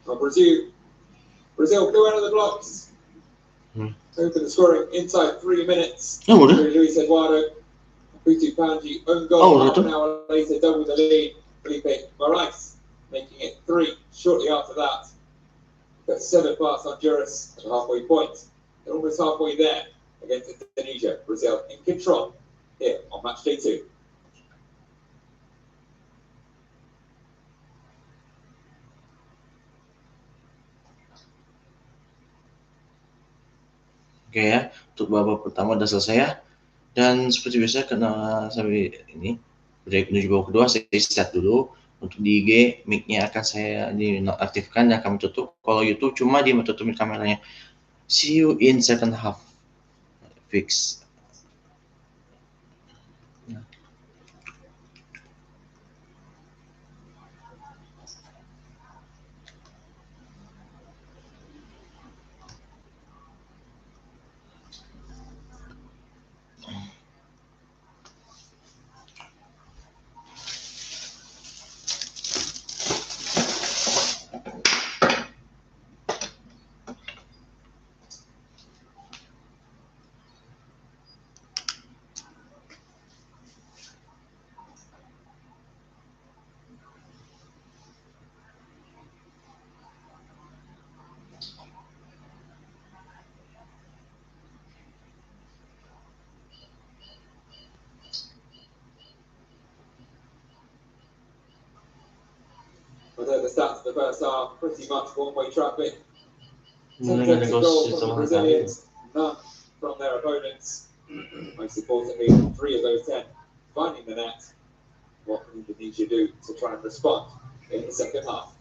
Well, Brazil go out of the blocks. Open the scoring inside 3 minutes. Luis Eduardo, Piti Panji, own goal half an hour later, double the lead. Felipe Moraes making it 3 shortly after that. Got 7 past Honduras at the halfway point. They're almost halfway there against Indonesia. Brazil in control here on match day 2. Oke ya, untuk babak pertama udah selesai ya. Dan seperti biasa karena sampai ini menuju babak kedua, saya start dulu. Untuk di IG, mic-nya akan saya dinonaktifkan dan akan tutup. Kalau YouTube cuma dia tutupin kameranya. See you in second half. Fix. Although the stats of the first half, pretty much one-way traffic. 10 attempted goals from the Brazilians, none from their opponents. Most importantly, 3 of those 10 finding the net. What can Indonesia do to try and respond in the second half?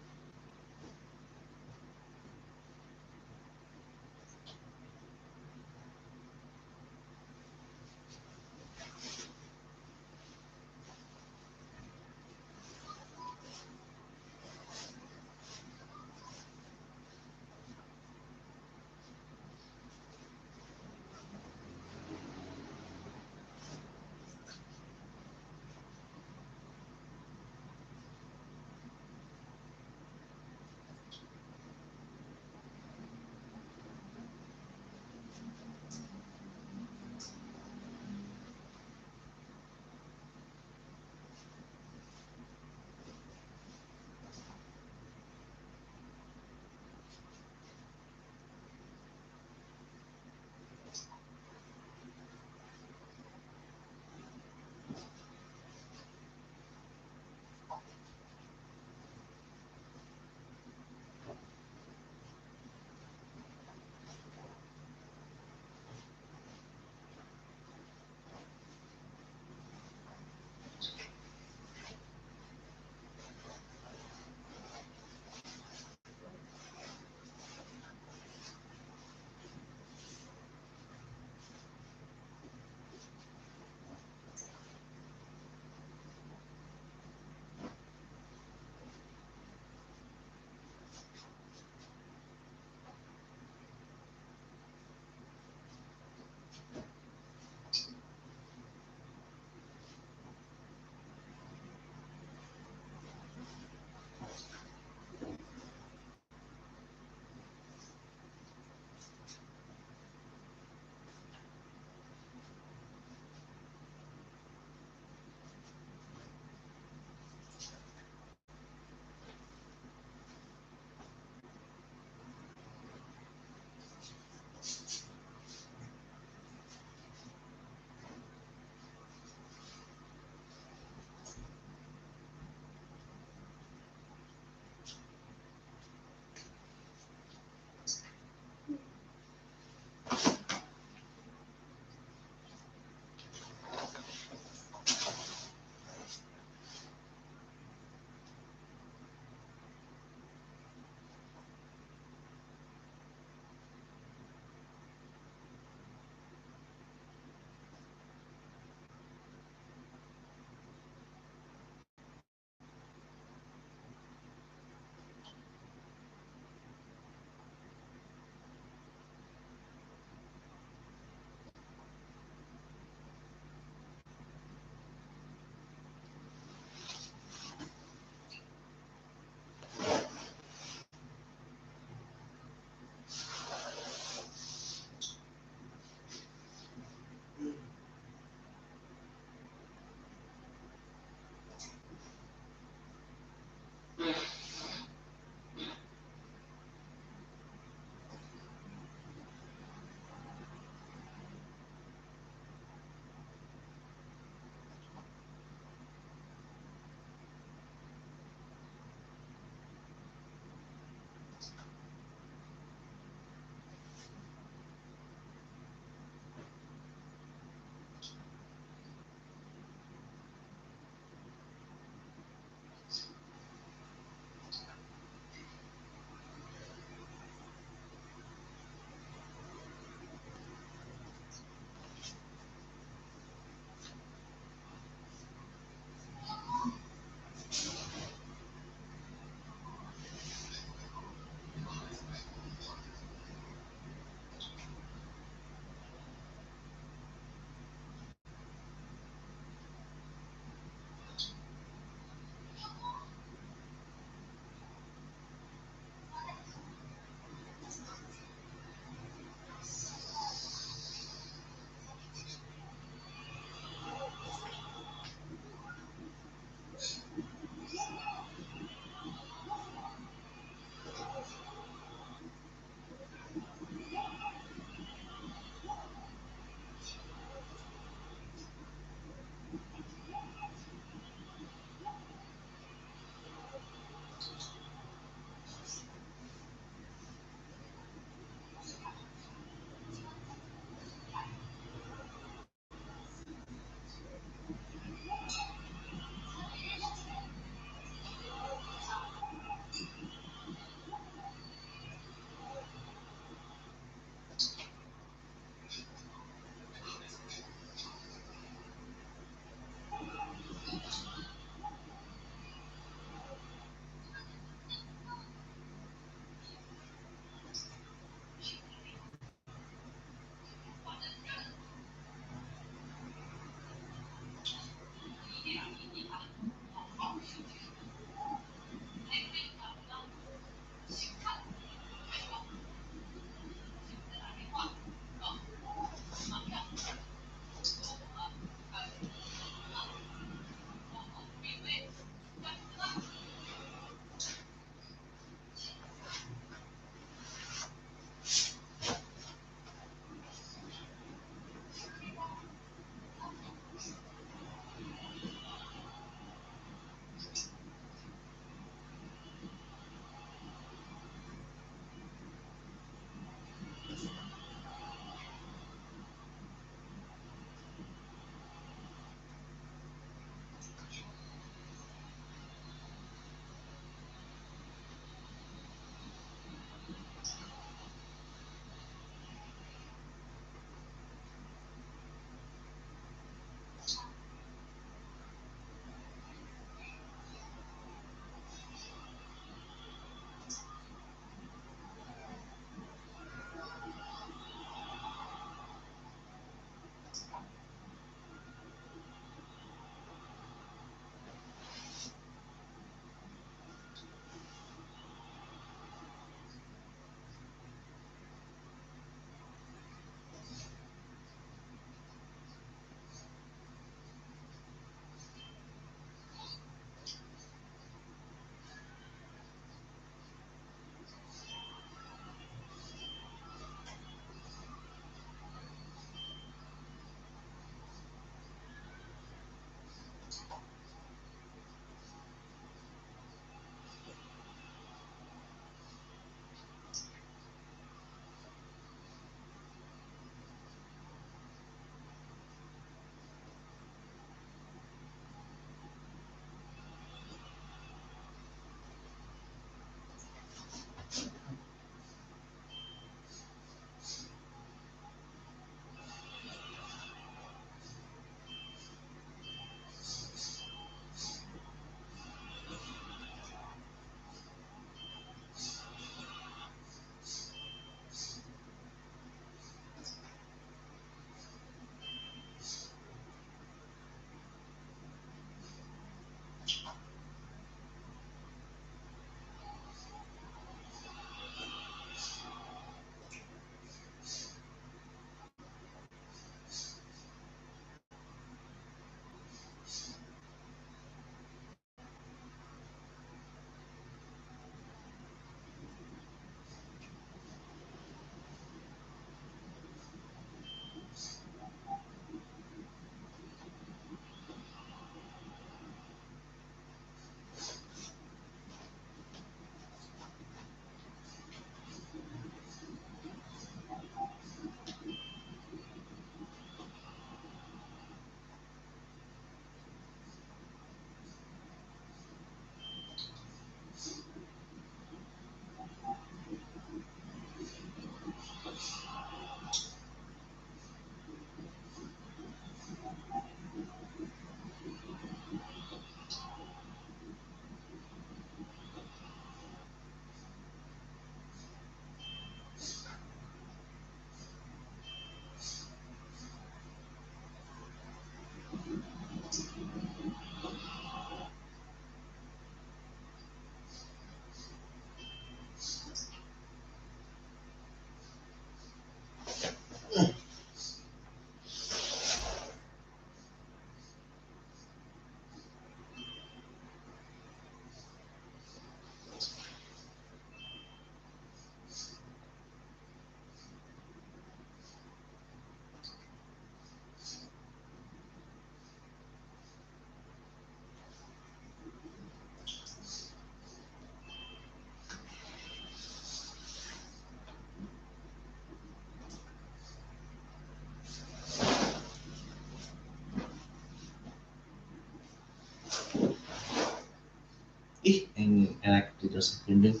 Yang enak tidak sepindung.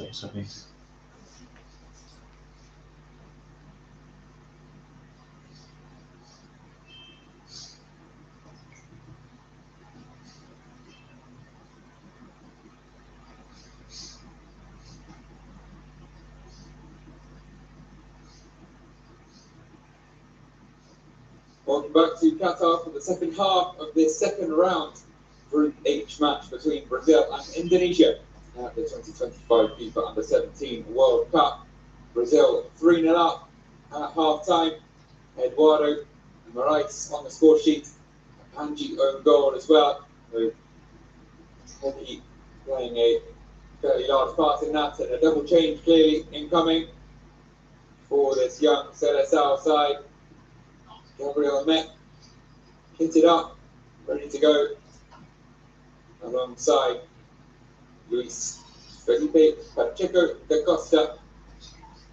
Sampai. Welcome back to Qatar for the second half of this second round Group H match between Brazil and Indonesia at the 2025 FIFA Under-17 World Cup. Brazil 3-0 up at half-time. Eduardo Moraes on the score sheet. Angie own goal as well. So, Hockey playing a fairly large part in that, and a double change clearly incoming for this young Seleção side. Gabriel Met hit it up, ready to go alongside Luis Felipe Pacheco da Costa,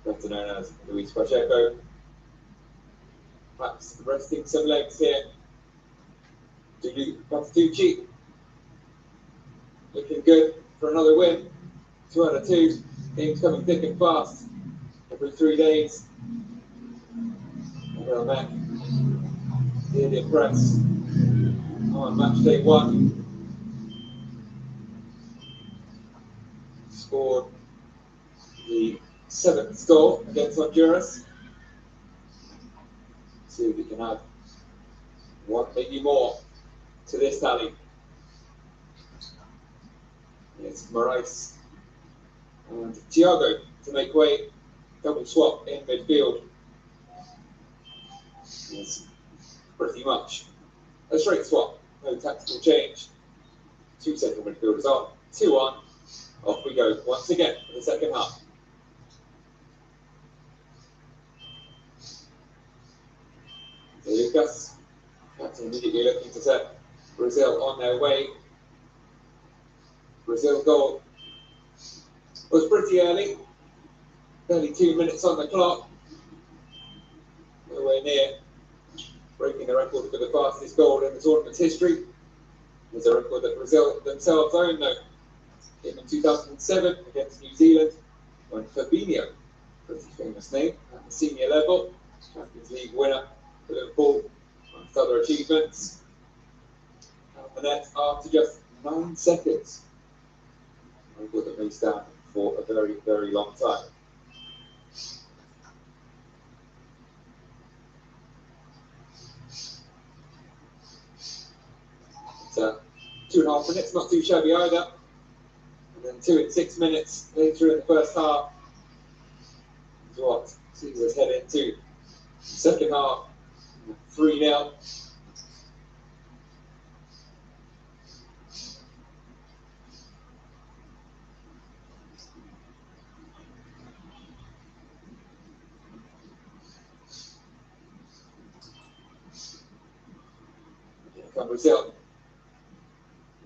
better known as Luis Pacheco. Perhaps resting some legs here. Dudu Patitucci looking good for another win. 2 out of 2. Games coming thick and fast every 3 days. Gabriel Met did impress on match day 1. Scored the 7th goal against Honduras. See if we can add one, maybe more, to this tally. It's Moraes and Thiago to make way. Double swap in midfield. It's pretty much a straight swap, no tactical change. 2 central midfielders on, 2 on. Off we go once again for the second half. Lucas, captain, immediately looking to set Brazil on their way. Brazil goal was pretty early, barely 2 minutes on the clock. Nowhere near breaking the record for the fastest goal in the tournament's history. It's a record that Brazil themselves own, though. In 2007 against New Zealand, when Fabinho, pretty famous name, at the senior level, Champions League winner for Liverpool, amongst other achievements. And the net after just 9 seconds. A record that may stand for a very, very long time. So, 2.5 minutes, not too shabby either. And then 2 and 6 minutes later in the first half is what sees us head into the second half, 3-0. Here come Brazil.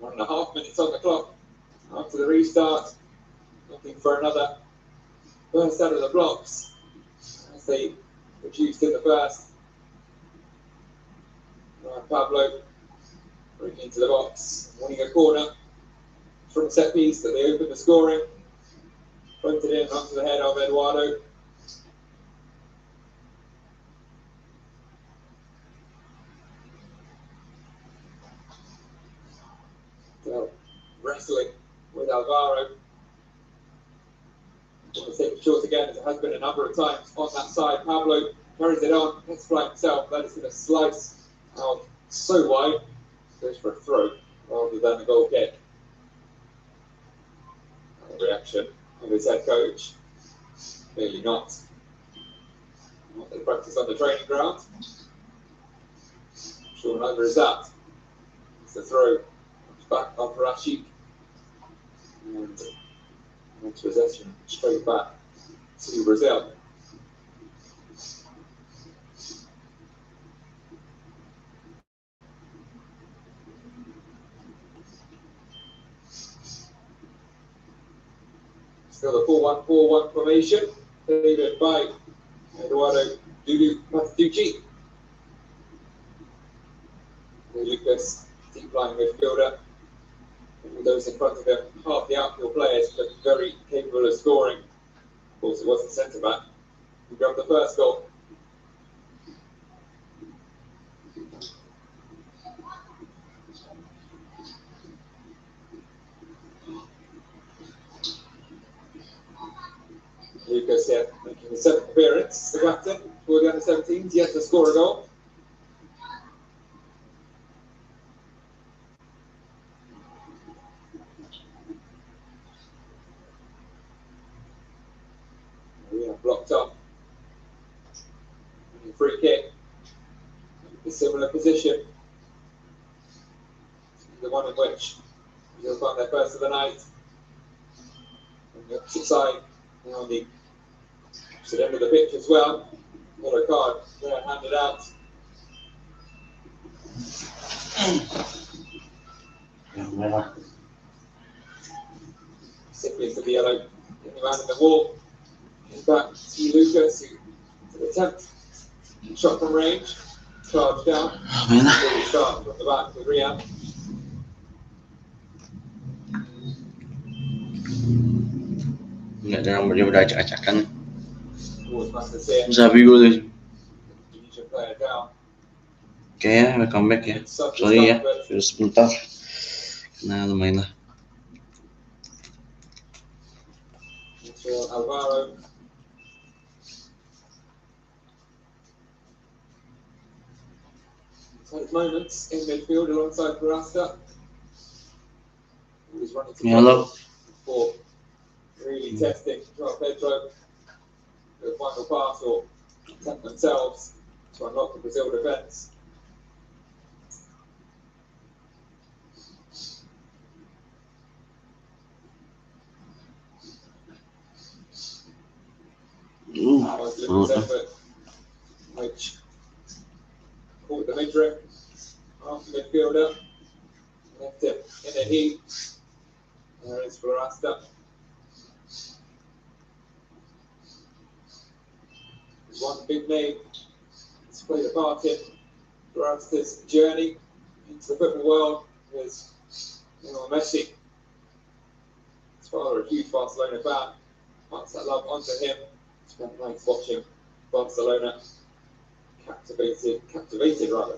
1.5 minutes on the clock after the restart, looking for another burst out of the blocks as they produced in the first. Pablo breaking into the box, winning a corner from a set piece that they opened the scoring. Pointed in onto the head of Eduardo. So, wrestling with Alvaro. Want to take it short again, as it has been a number of times on that side. Pablo carries it on, hits fly himself. That is going to slice out so wide. Goes for a throw rather than a goal kick. Reaction of his head coach. Clearly not what they practice on the training ground. Sure neither is that. It's the throw back of Rashid. And into possession, straight back to Brazil. Still the 4-1-4-1 formation, favored by Eduardo Dudu Patitucci. Lucas, deep line midfielder. With those in front of him, half the outfield players, but very capable of scoring. Of course, it wasn't centre back who grabbed the first goal. Lucas here making his 7th appearance, the captain for the under-17s, yet to score a goal. We are blocked up. Free kick. A similar position. The one in which they'll find their first of the night. On the opposite side, and on the opposite end of the pitch as well. Yellow card there handed out. Simply to the yellow, getting around in the wall. And back to Lucas, who to attempt shot from range, charge down. Really start from the back with Riyad. Nggak ada nomor, dia udah acak-acakan. Towards Master here. Sabi ko deh. Indonesian player down. Oke ya, welcome back ya. Sorry ya, sudah sebentar. Nah, lumayan lah. Alvaro. He's had his moments in midfield alongside Barasta. He was running to for really testing Joao Pedro. The final pass or attempt themselves to unlock the Brazil defence. That was Lucas' effort, which caught the midriff after midfielder, left it in a heap. There is Barasta. There's one big name that's played a part in Barasta's journey into the football world was Lionel Messi. His father, a huge Barcelona fan, passed that love onto him. Spent nights watching Barcelona, captivated rather,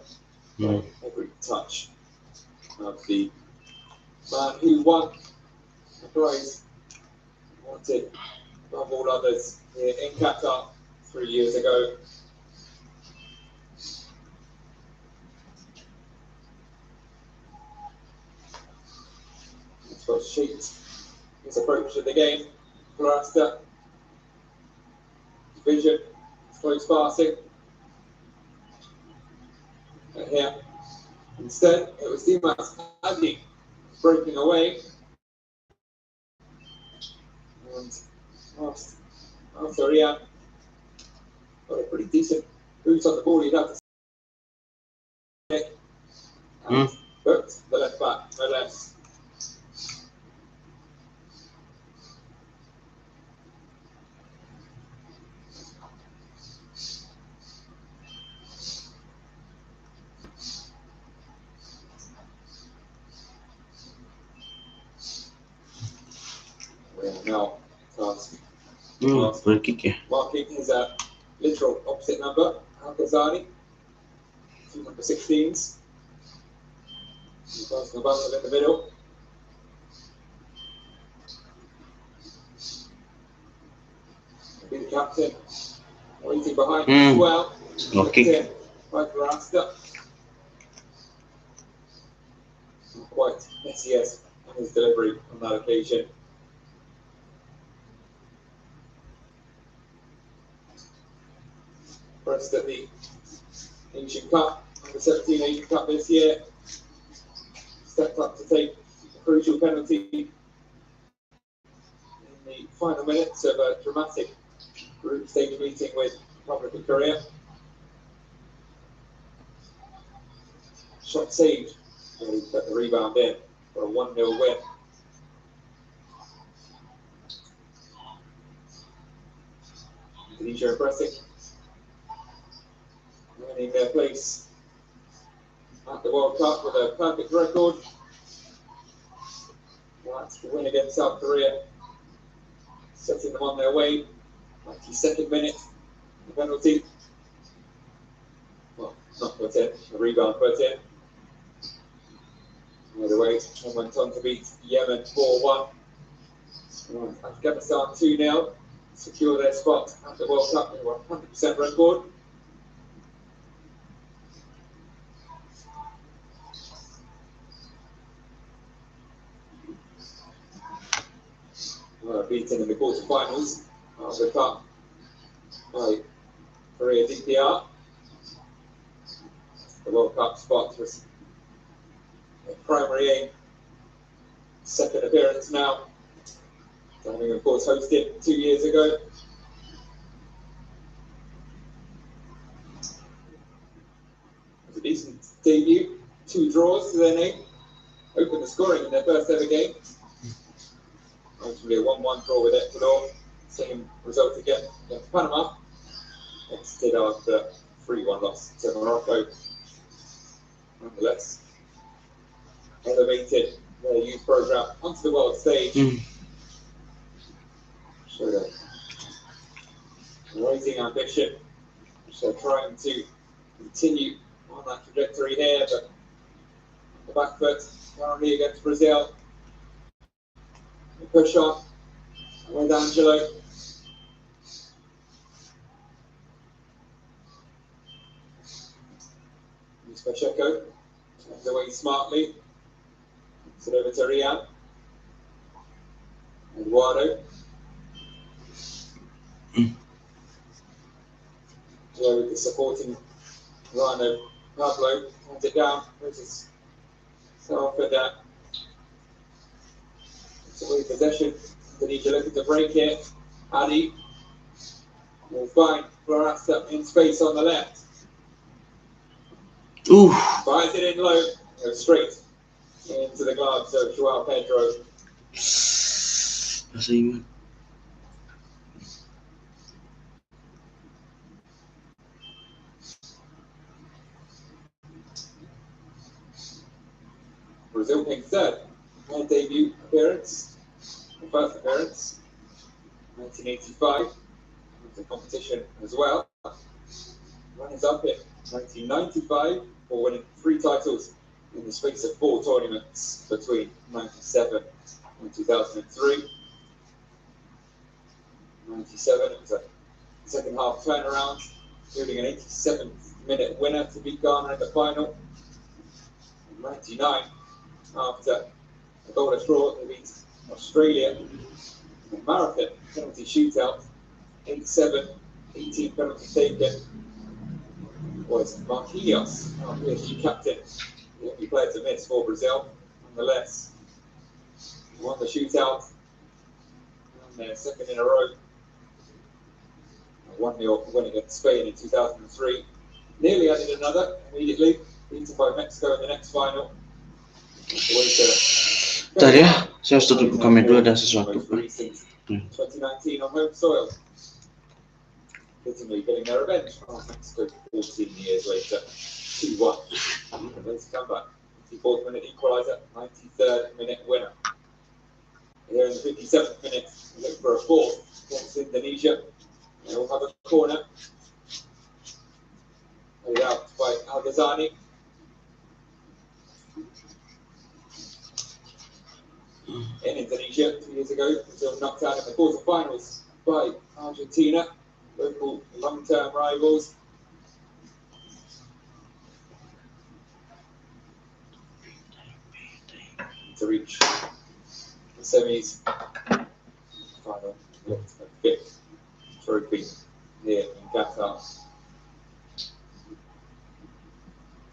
by every touch of the man who won the prize wanted above all others here in Qatar 3 years ago. That's what shaped his approach to the game. Barasta, his vision, his close passing. And here, instead, it was Dimas Adi breaking away. And after Riyad got a pretty decent boot on the ball, he'd have to say. And hooked the left back, no less. Now, Free kick ya. marking his literal opposite number, Al-Ghazali, 2 number 16s. Passing the ball in the middle. Be the captain, waiting behind him as well. Low kick. By Barasta. Quite messy on his delivery on that occasion. First at the Asian Cup, under 17 Asian Cup this year. Stepped up to take a crucial penalty in the final minutes of a dramatic group stage meeting with Republic of Korea. Shot saved, and he put the rebound in for a 1-0 win. Indonesia pressing. Winning their place at the World Cup with a perfect record. That's the win against South Korea, setting them on their way. 92nd minute, the penalty. Well, not put in, a rebound put in. By the way, and went on to beat Yemen 4-1. Afghanistan 2-0, secure their spot at the World Cup with a 100% record. Beaten in the quarterfinals of the Cup by Korea DPR. The World Cup spot was their primary aim. Second appearance now, having of course hosted 2 years ago. It was a decent debut, 2 draws to their name, opened the scoring in their first ever game. Ultimately a 1-1 draw with Ecuador, same result again against Panama. Instead of the 3-1 loss to Morocco. Nonetheless, elevated their youth program onto the world stage. Showed a rising ambition, which they're trying to continue on that trajectory here, but on the back foot currently against Brazil. They push on with Angelo. Pacheco turns away smartly. It's over to Rian. Eduardo. With the supporting Rano Pablo turns it down. Notice Salford it's away possession. Indonesia looking to break it. Adi will find Florasta in space on the left. Ooh. Fires it in low, goes straight into the gloves of Joao Pedro. Masih Brazil came third. Their debut appearance, the first appearance, 1985. It was a competition as well. Runners up in 1995 for winning 3 titles in the space of 4 tournaments between 97 and 2003. 97, it was a second half turnaround, including an 87th minute winner to beat Ghana in the final. In 99, after a goalless draw, they beat Australia in the marathon penalty shootout, 8-7, 18 penalties taken. Was Marquinhos, our PSG captain, the only player to miss for Brazil. Nonetheless, he won the shootout, and their second in a row. 1-0 win against Spain in 2003. Nearly added another immediately, beaten by Mexico in the next final. Bentar ya, saya harus tutup kamera dulu, ada sesuatu. 2019 on home soil. Fittingly getting their revenge on Mexico 14 years later. 2-1. And then to come back. 54th minute equaliser, 93rd minute winner. Here in the 57th minute, they look for a fourth against Indonesia. They will have a corner. Laid out by Al-Ghazani. In Indonesia 2 years ago, Brazil knocked out in the quarterfinals by Argentina. Local long-term rivals. To reach the semis. Final lift a 5th trophy here in Qatar.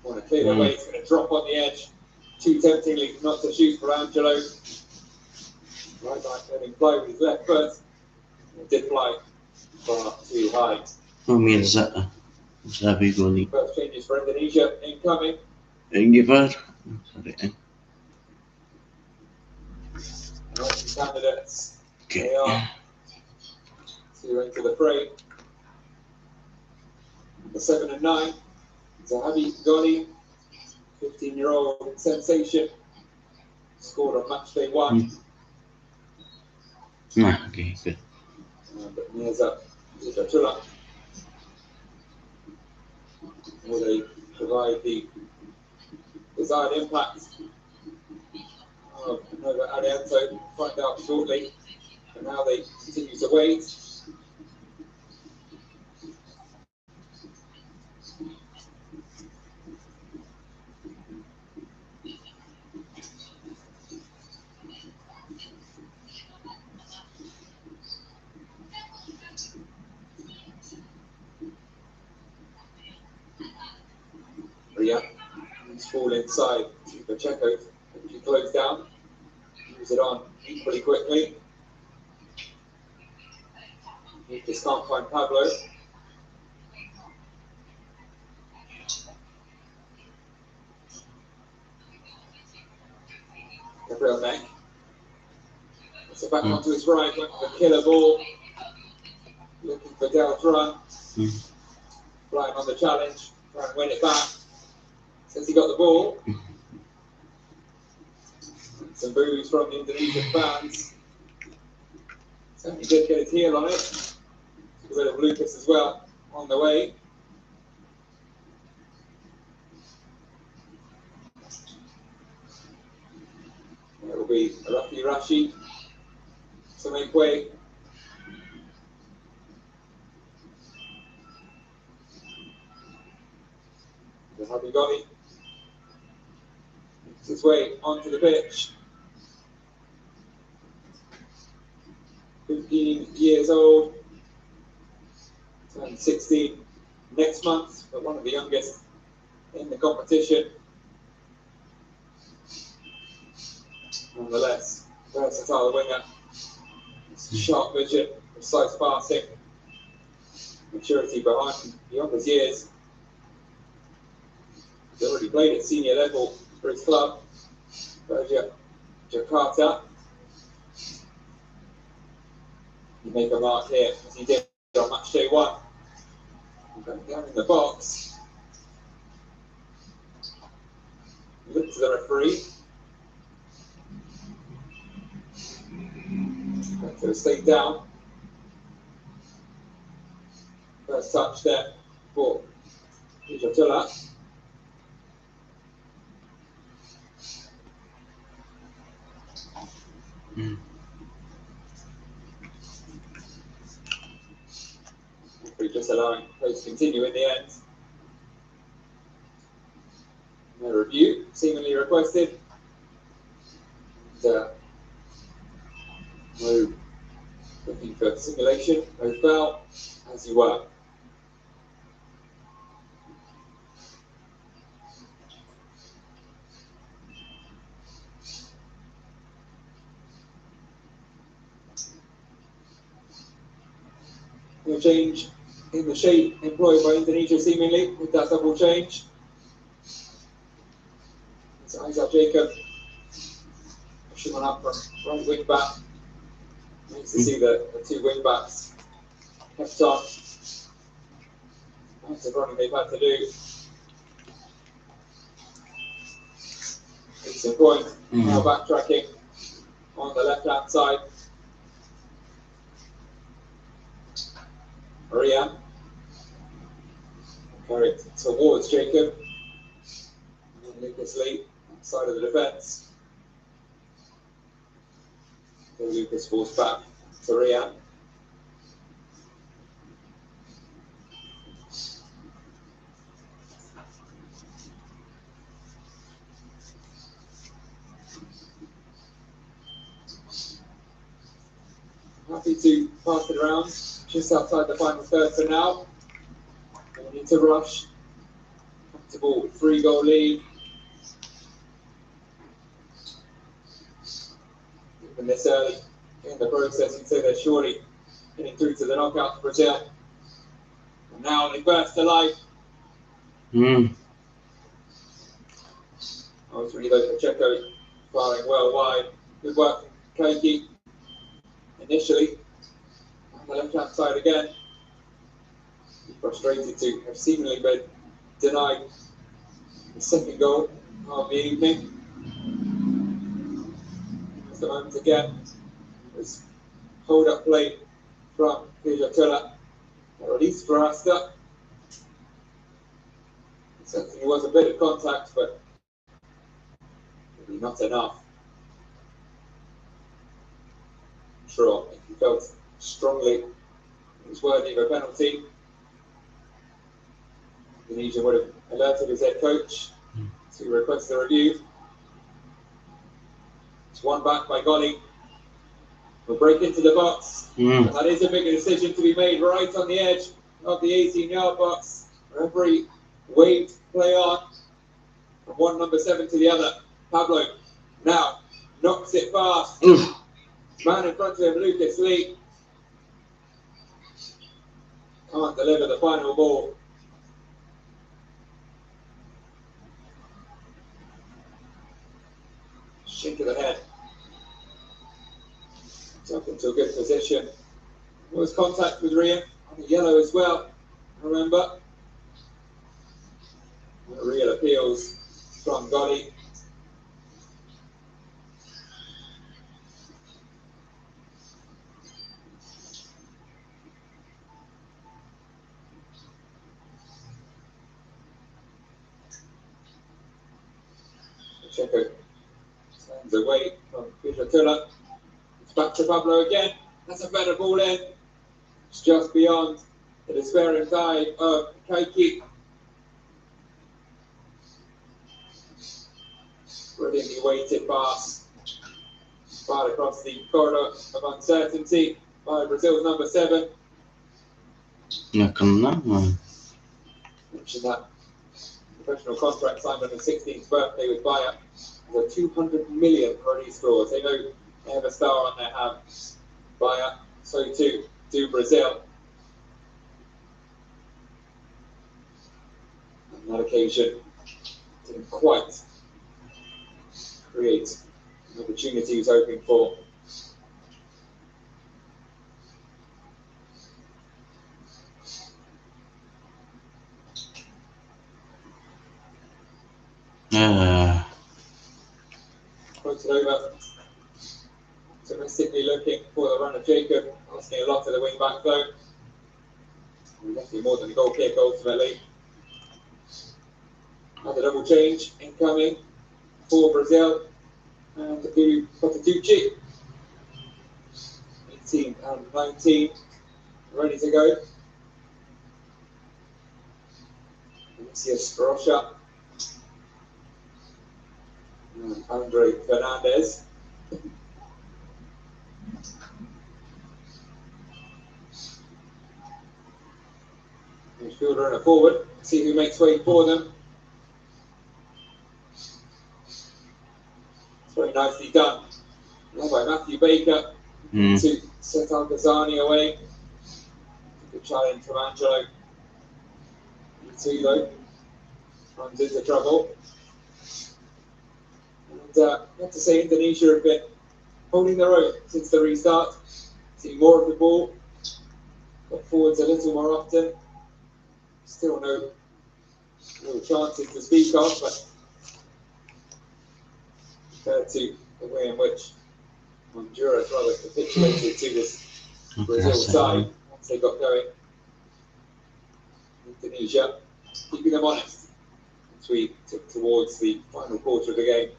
Want to clear the way, it's going to drop on the edge. Too temptingly not to shoot for Angelo. Right back letting fly with his left foot. It did fly far too high. Pemirsa, sabi ko ni. First changes for Indonesia incoming. Gimana? Sorry. Candidates. Okay. They are to enter the fray. The 7 and 9. Zahabi Ghani, 15-year-old sensation, scored on match day 1 Okay, good. But nears up to Jatula. Will they provide the desired impact? Over Arianto, find out shortly. And now they continue to wait. Ria, he's fall inside to Pacheco. She closed down, moves it on equally quickly. He just can't find Pablo. Gabriel Neck. So back onto his right, went for the killer ball. Looking for Deltron. Flying on the challenge, trying to win it back. Says he got the ball. Some boos from the Indonesian fans. Certainly did get his heel on it. Took a bit of Lucas as well on the way. It will be Rafi Rashi to make way. The Habigoni makes his way onto the pitch. 15 years old, turned 16 next month, but one of the youngest in the competition. Nonetheless, versatile winger, sharp vision, precise passing, maturity beyond his years. He's already played at senior level for his club, Jakarta. You make a mark here, as he did on match day 1. Going down in the box. Look to the referee. Going to stay down. First touch there for Jatula. Just allowing play to continue in the end. No review, seemingly requested. No looking for simulation, no foul, as you were. No change in the shape employed by Indonesia, seemingly, with that double change. It's Isaac Jacob pushing one up from right wing back. Nice to see the 2 wing backs kept on. Lots of running they've had to do. It's a point, now backtracking on the left hand side. Maria. Carry it towards Jacob. And Lucas Lee, side of the defence. Then Lucas falls back to Rian. Happy to pass it around, just outside the final third for now. No need to rush. Comfortable 3-goal lead. Even this early in the process, you'd say they're surely getting through to the knockout for Brazil. And now they burst to life. I was really low for Checo, firing well wide. Good work from Keiki initially. On the left-hand side again. Frustrated to have seemingly been denied the second goal of the evening. Just a moment again. It was hold up play from U17. Release for Asta. Certainly was a bit of contact, but maybe not enough. I'm sure if he felt strongly it was worthy of a penalty, Indonesia would have alerted his head coach to request a review. It's one back by Golly. Will break into the box. And that is a bigger decision to be made right on the edge of the 18-yard box. Referee waved play on from one number 7 to the other. Pablo now knocks it past. Man in front of him, Lucas Lee. Can't deliver the final ball. Shake of the head. Up into a good position. There was contact with Ria on the yellow as well. Remember, real appeals from Golly. Checo stands away from U17. It's back to Pablo again. That's a better ball in. It's just beyond the despairing tide of Kaiki. Brilliantly weighted pass. Fired across the corridor of uncertainty by Brazil's number 7. Mention that professional contract signed on his 16th birthday with Bayer. Over 200 million already scored. They know they have a star on their hands. Bayer, so too do Brazil. On that occasion, didn't quite create the opportunity he was hoping for. Floated over. Domestically looking for the run of Jacob, asking a lot of the wing back though. Definitely more than a goal kick ultimately. Another double change incoming for Brazil. And to Potatucci. 18 and 19 ready to go. Vinicius Rocha and Andre Fernandez. Midfielder and a forward. See who makes way for them. It's very nicely done. Now by Matthew Baker to set Al-Ghazani away. Good challenge from Angelo. Tulo runs into trouble. And I have to say Indonesia have been holding their own since the restart. Seeing more of the ball. Got forwards a little more often. Still no chances to speak of, but compared to the way in which Honduras rather capitulated to this Brazil side once they got going. Indonesia keeping them honest as we took towards the final quarter of the game.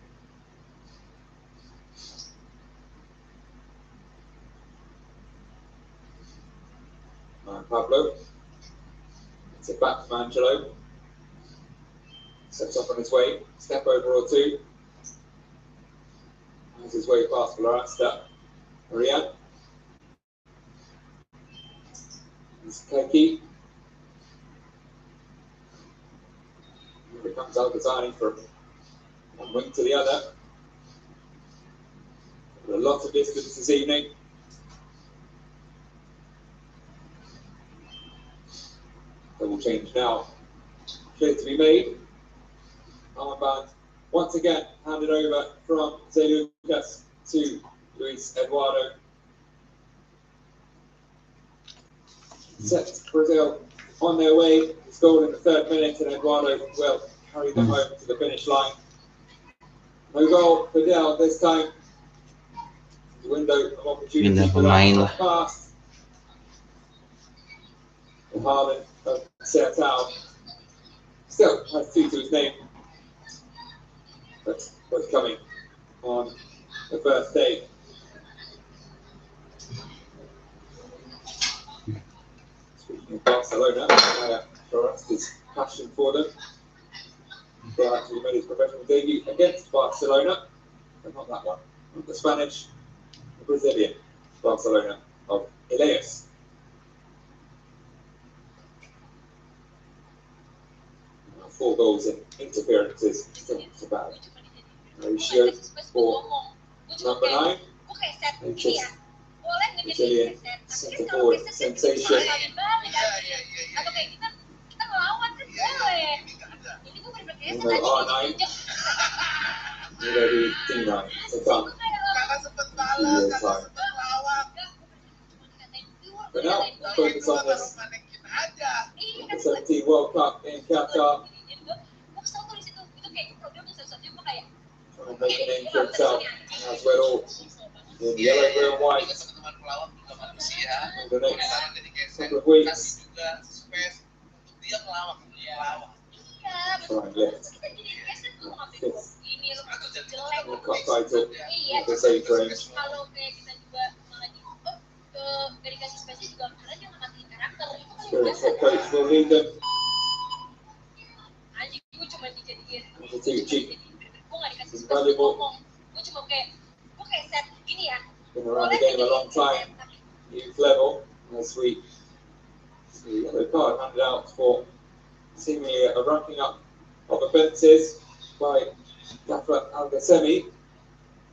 Pablo. It's it back from Angelo. Steps up on his way. Step over or two. Has his way past Floresta. Marianne. It's Keki. Here comes Al-Ghazani from one wing to the other. A lot of distance this evening. Double change now. Clear to be made. Armband once again handed over from Zé Lucas to Luis Eduardo. Set Brazil on their way. He scored in the 3rd minute and Eduardo will carry them home to the finish line. No goal for Del this time. window of opportunity Window for that pemain to lah. pass. And Harlan set out. Still has 2 to his name. That's what's coming on the first day. Speaking of Barcelona, Florence his passion for them. He actually made his professional debut against Barcelona, but not that one, not the Spanish, the Brazilian Barcelona of Elias. Now 4 goals in interferences, still not so bad. Ratio for number 9, and just Brazilian centre forward sensation. Number R9, maybe D9 to come. But now, focus on this U17 World Cup in Qatar. Trying to make a name for himself as well in yellow, blue and white in the next couple of weeks. Try and lift 5th World Cup title at this age range. Experienced head coach will lead them. Tucci is valuable. Been around the game a long time, youth level, as we see the card handed out for seemingly a ramping up of offences by Gaffer Al-Gassemi.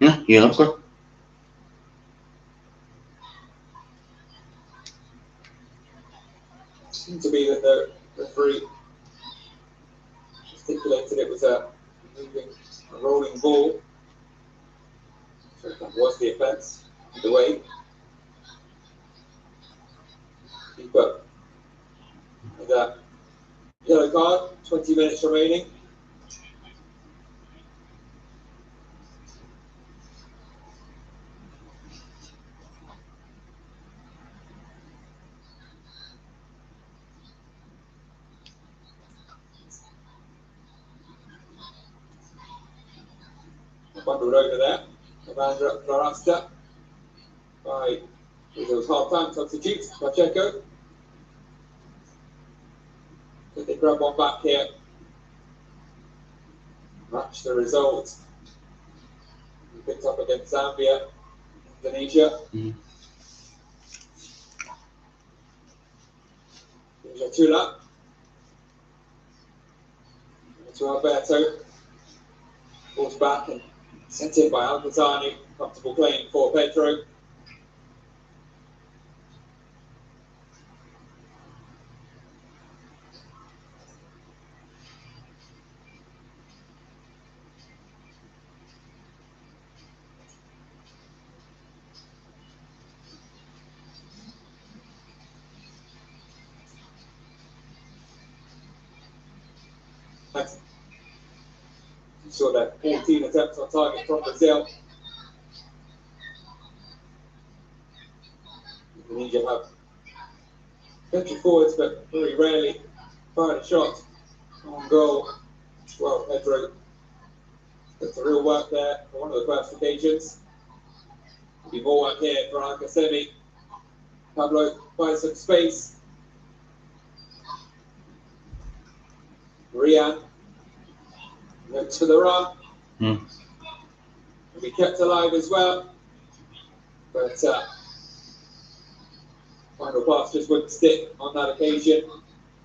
Nah, yellow card. Seemed to be that the referee stipulated it was a moving, a rolling ball. So that was the offence, either way. Keeper with a yellow card, 20 minutes remaining. Bundled over there, Amanda Clarasta by Brazil's half-time substitute, Pacheco. Did they grab one back here? Match the result. We picked up against Zambia, Indonesia. Tula. To Alberto. Falls back and sent in by Alcazani. Comfortable playing for Pedro. You saw that 14 attempts on target from Brazil. Indonesia have plenty forwards, but very rarely fired a shot on goal. Well, Pedro did the real work there for one of the first occasions. There'll be more work here for Al-Gassemi. Pablo finds some space. Rian looks for the run. Will be kept alive as well. But final pass just wouldn't stick on that occasion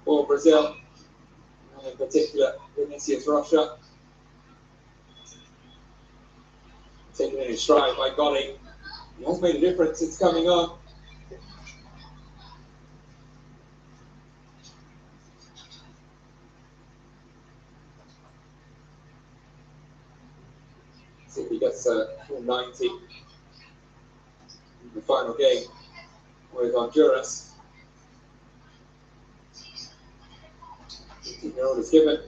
for Brazil. And in particular, Vinicius Rocha. Taken in his stride by Gotti. He has made a difference since coming on. See if he gets a full 90 in the final game with Honduras. 15-year-old is given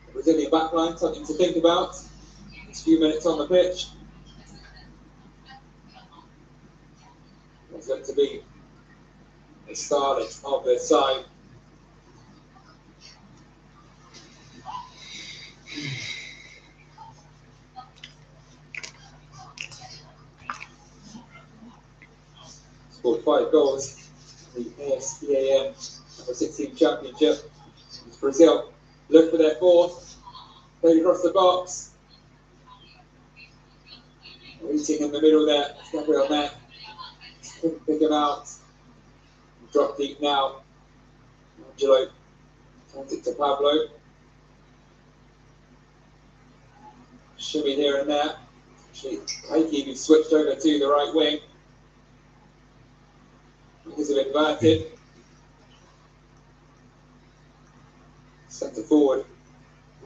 the Brazilian backline something to think about. Next few minutes on the pitch. It's going to be the starlet of this side. Scored 5 goals in the ASPAN #16 championship. It's Brazil look for their fourth. Played across the box. Waiting in the middle there. Gabriel Mack. Couldn't pick him out. Drop deep now. Angelo turns it to Pablo. Shimmy here and there. Actually, Heike who switched over to the right wing. Because of inverted. Centre forward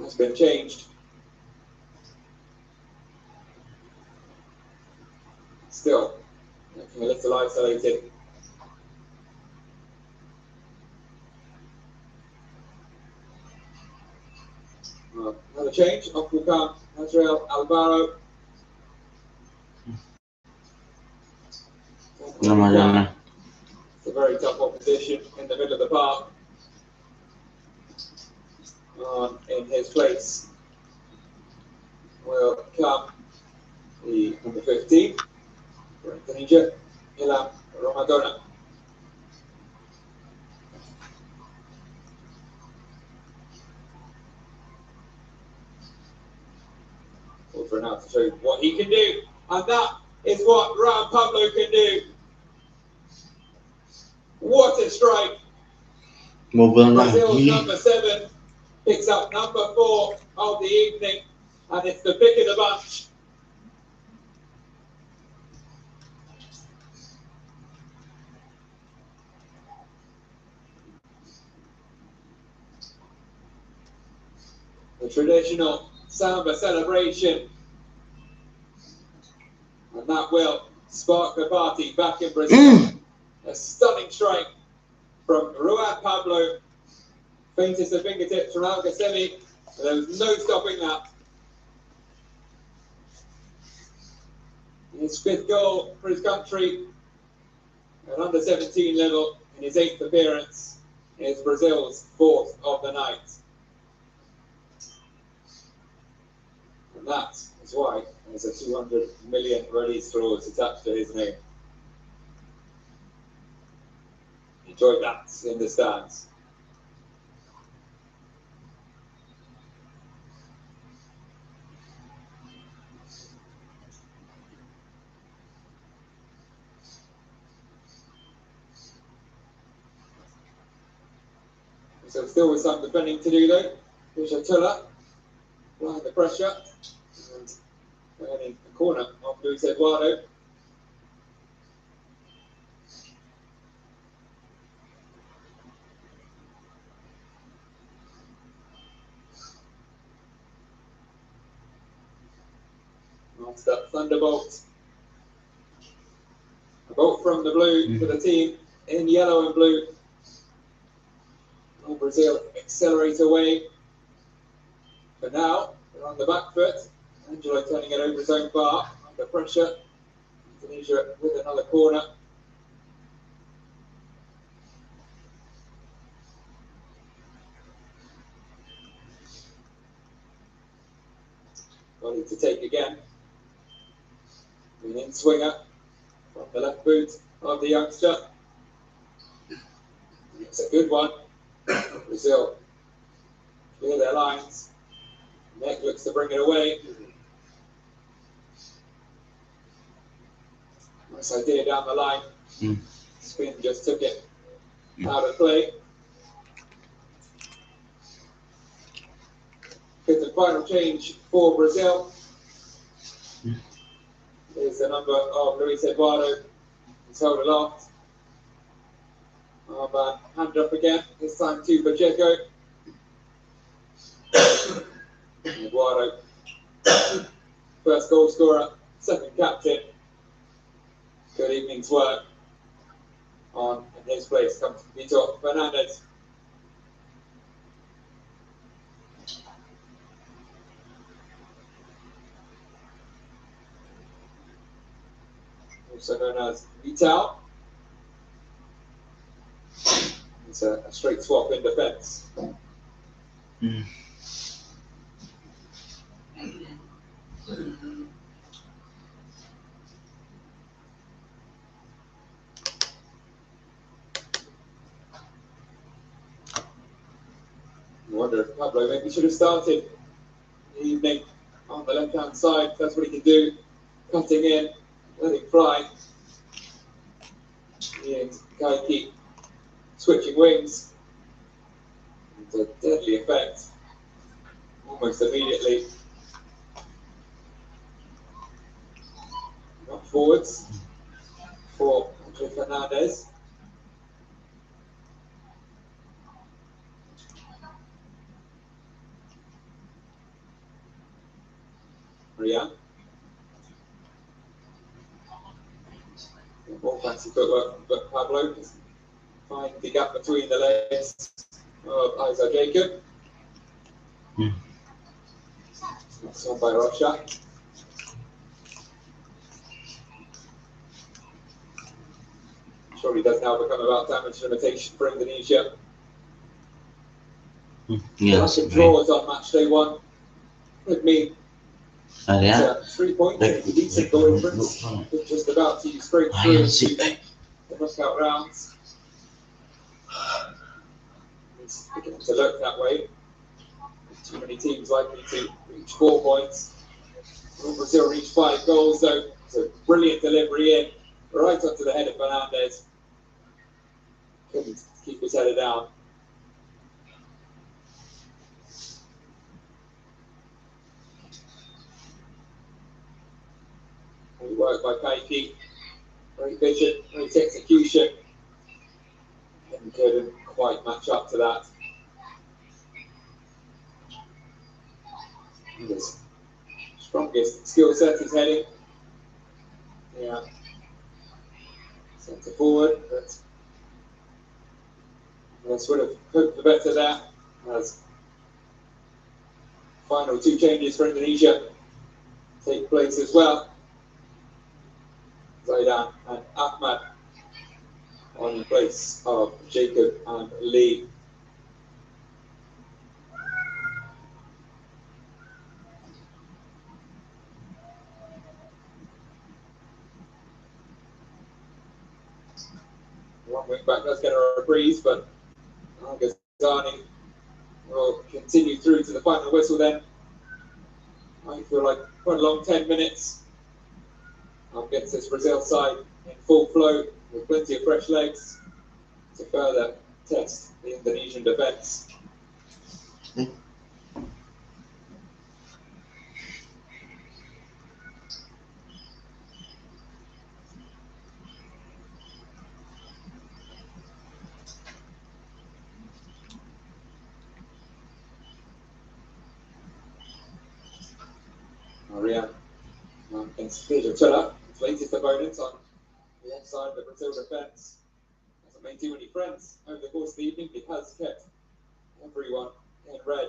has been changed. Still, looking a little isolated. Another change. Off will come Azrael Alvaro. It's a very tough opposition in the middle of the park. In his place will come the number 15 for Indonesia, Ilham Ramadona. For now to show you what he can do, and that is what Ram Pablo can do. What a strike! Brazil's number 7 picks up number 4 of the evening, and it's the pick of the bunch. The traditional samba celebration, and that will spark the party back in Brazil. A stunning strike from Ruan Pablo, faintest of fingertips from Alcacemi. There was no stopping that. His 5th goal for his country at under 17 level in his 8th appearance. Is Brazil's 4th of the night. And that is why there's a 200 million release clause attached to his name. Enjoy that in the stands. So still with some defending to do though. Tula applying the pressure and earning a corner off Luis Eduardo. After that thunderbolt. A bolt from the blue for the team in yellow and blue. And Brazil accelerate away. But now they're on the back foot. Angelo turning it over his own bar under pressure. Indonesia with another corner. Volley to take again. An in swinger from the left boot of the youngster. It's a good one. Brazil clear their lines. Neck looks to bring it away. Nice idea down the line. Spin just took it out of play. Get the final change for Brazil. Here's the number of Luis Eduardo. He's held aloft. Armband hand up again. This time to Pacheco. Eduardo, first goal scorer, second captain. Good evening's work on in his place comes Vitor Fernandez. Also known as Vital. It's a straight swap in defence. I wonder if Pablo maybe should have started the evening on the left-hand side. That's what he can do. Cutting in, letting fly. And Kaiki switching wings. It's a deadly effect. Almost immediately. Up forwards for Andre Fernandez. Rian. More fancy footwork, but Pablo can find the gap between the legs of Isaac Jacob. That's on by Rocha. Surely does now become about damage limitation for Indonesia. Yes, draws on match day one would mean 3 points and a decent goal difference. Just about to straight through into the knockout rounds. It's beginning to look that way. Too many teams likely to reach 4 points. Will Brazil reach 5 goals though? It's a brilliant delivery in, right onto the head of Fernandez. Couldn't keep his header down. Great work by Kaiki. Great vision, great execution. And couldn't quite match up to that. His strongest skill set is heading. Yeah. Centre forward, but I sort of hoped for better there. As final 2 changes for Indonesia take place as well. Zaidan and Ahmad on the place of Jacob and Lee. One wing back does get a reprise, but Ghazani will continue through to the final whistle then. I feel like quite a long 10 minutes. I'll get this Brazil side in full flow with plenty of fresh legs to further test the Indonesian defence. Rian against Pedro Chilla, his latest opponent on the left side of the Brazil defence. Hasn't made too many friends over the course of the evening, but he has kept everyone in red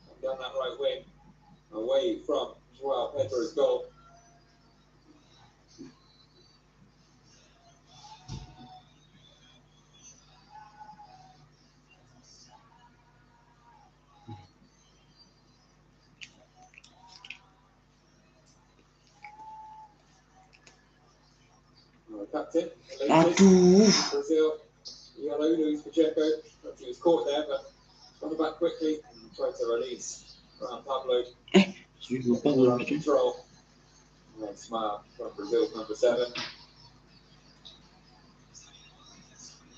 and down that right wing away from Joao Pedro's goal. Captain, Brazil, yellow, Luis Pacheco. He was caught there, but got it back quickly and tried to release from Pablo. Control. And then smile from Brazil's number 7.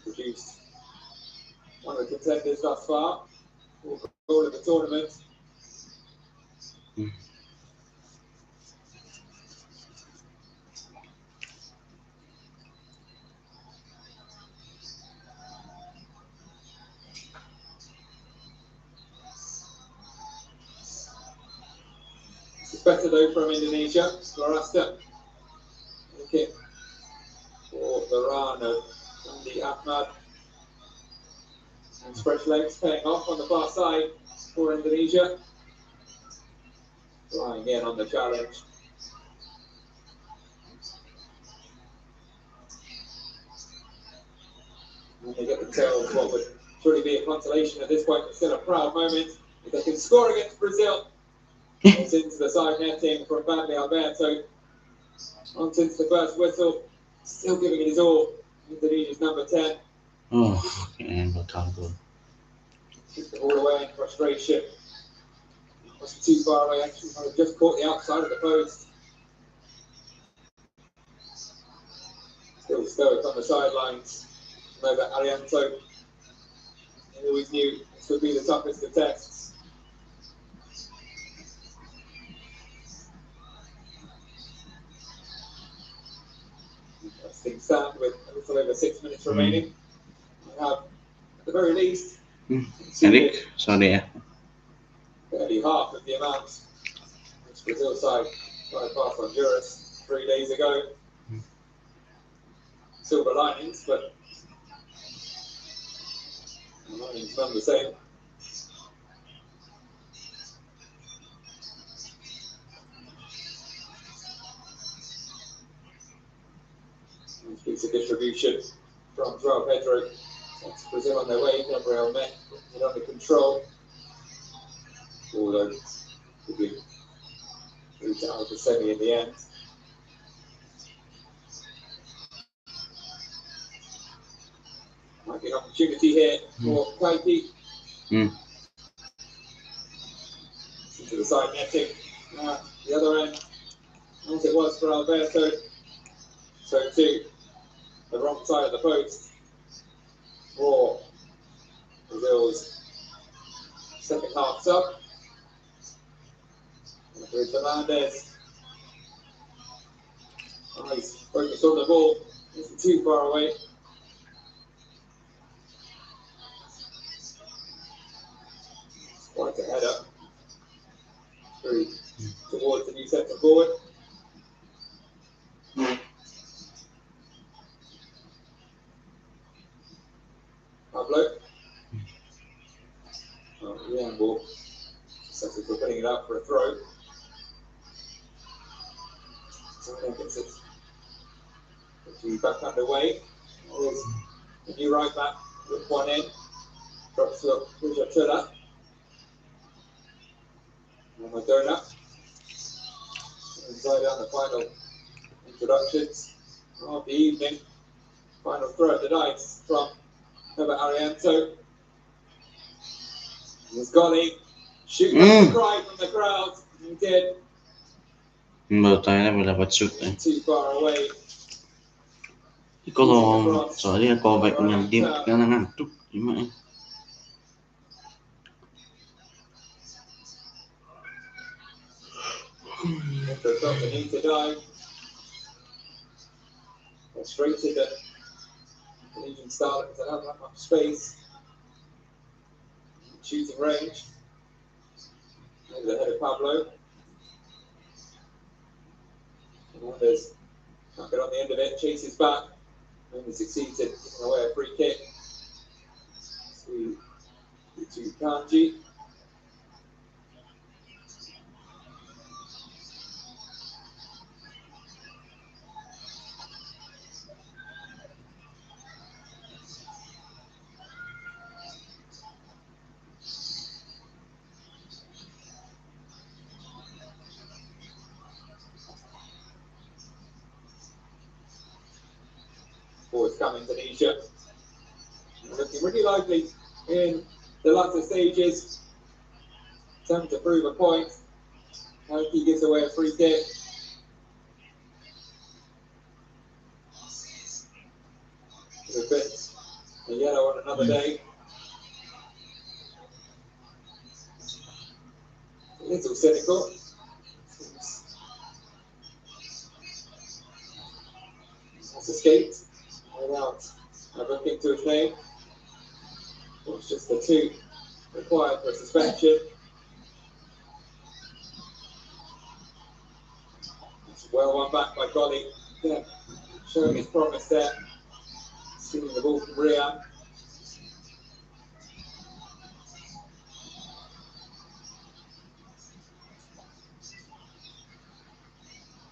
Produced one of the contenders thus far. Goal of the tournament. It's better though from Indonesia. Larasta. Looking for the run of Andy Ahmad. And fresh legs paying off on the far side for Indonesia. Flying in on the challenge. And they get themselves what would surely be a consolation at this point, but still a proud moment. If they can score against Brazil, it's into the side netting from Badly Alberto. On since the first whistle, still giving it his all. Indonesia's number 10. Oh, and the goal. Took the ball away in frustration. Wasn't too far away, actually. Might have just caught the outside of the post. Still stoic on the sidelines. Over Arianto. He always knew this would be the toughest of tests. As things stand with a little over 6 minutes remaining, we have, at the very least, Eric, sorry ya. barely half of the amount which Brazil side tried past Honduras 3 days ago. Silver linings, but the linings none the same. Nice piece of distribution from João Pedro. That's Brazil on their way. Gabriel Met it under control. Although could be moved out of the semi in the end. Might be an opportunity here for Kaiki. Into the side netting. The other end, as it was for Alberto. So too, the wrong side of the post for Brazil's second half sub. With Fernandez. Nice focus on the ball. Isn't too far away. Quite a header. Through towards the new centre forward. Pablo. Yeah, ball. Settles for putting it up for a throw. So I think it's back underway. There's the new right back with one in. Drops to Pujatula. And Madonna. Inside out the final introductions of the evening. Final throw of the dice from Herbert Arianto. He's got it. Shooting up the cry from the crowd. He did. Baru tayo na dapat shoot eh. Too far away. Kalau soalnya kalau baik punya game kan ngantuk gimana? Felt the need to dive. Frustrated that the Legion Starlets don't have that much space. Shooting range. Over the head of Pablo. Fernandez can't get on the end of it, chases back, only succeeds in giving away a free kick to Kanji. Forwards come Indonesia. Looking really lively in the latter stages. Attempt to prove a point. He gives away a free kick. A bit a yellow on another day. A little cynical. Has escaped without looking to his name. Well, it's just the two required for suspension. It's well one back by Golly. Yeah, showing his promise there. Stealing the ball from Rian.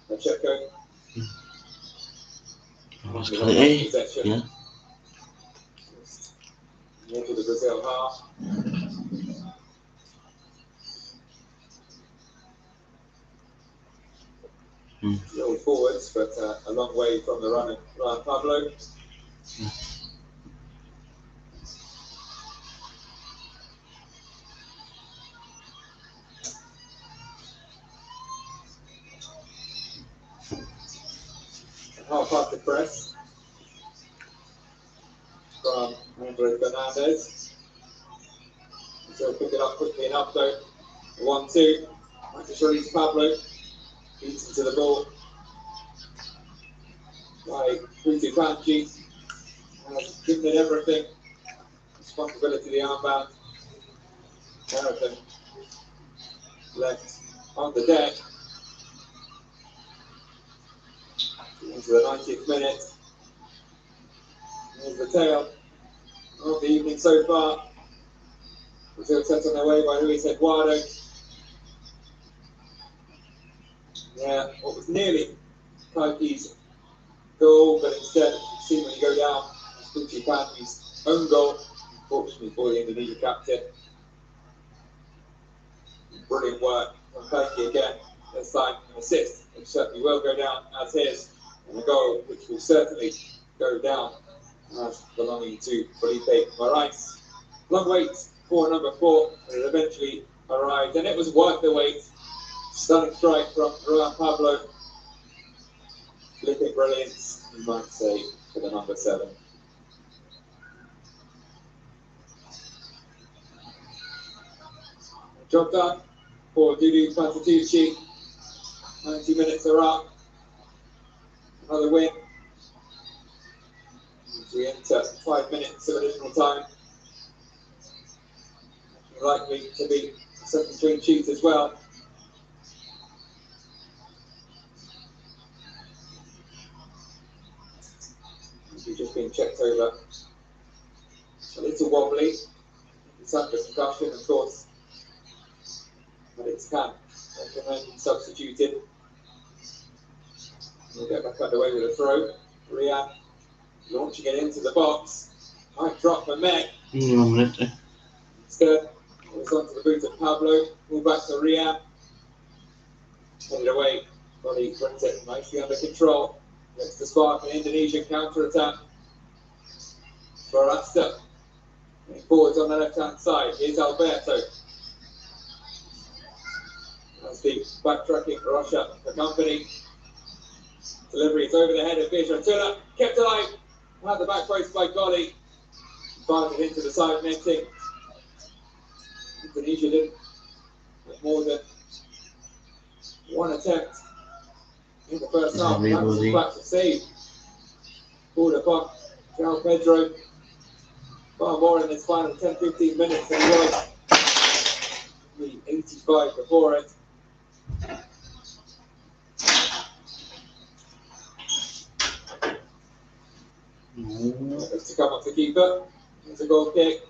Pacheco. Sekali ya. Into the Brazil half. Still forwards, but a long way from the run of Ryan Pablo. Half past the press from Andres Fernandez. Still pick it up quickly enough though. 1-2. Might release Pablo. Beats into the ball. By Putu Panji. Has given it everything. Responsibility the armband. American left on the deck. Into the 90th minute. Here's the tale of the evening so far. Brazil set on their way by Luis Eduardo. Yeah, what was nearly Kaiki's goal, but instead, seemingly go down. Putu Panji's own goal, unfortunately for the Indonesia captain. Brilliant work from Kaiki again. This time, an assist, which certainly will go down as his, and a goal which will certainly go down as belonging to Felipe Moraes. Long wait for number 4, and it eventually arrived, and it was worth the wait. Stunning strike from Juan Pablo. Flipping brilliance, you might say, for the number 7. Job done for Dudu Patatucci. 90 minutes are up. Another win. As we enter 5 minutes of additional time. Likely to be a second clean sheet as well. We've just been checked over. A little wobbly. It's under concussion, of course. But it's can recommend substituted. We'll get back underway with a throw. Rian launching it into the box. Might drop for Meg. Instead, it's onto the boot of Pablo. Pull back to Rian. Headed away. Body brings it nicely under control. Gets the spark an Indonesian counter-attack. For Rasta. Forwards on the left-hand side. Here's Alberto. That's the backtracking Russia for company. Delivery is over the head of Vizhatula. Kept alive. Had the back post by Golly. Fired it into the side netting. Indonesia didn't have more than one attempt in the first half. That was a back to save. Called upon João Pedro. Far more in this final 10-15 minutes than he was the 85 before it. It's to come off the keeper. It's a goal kick.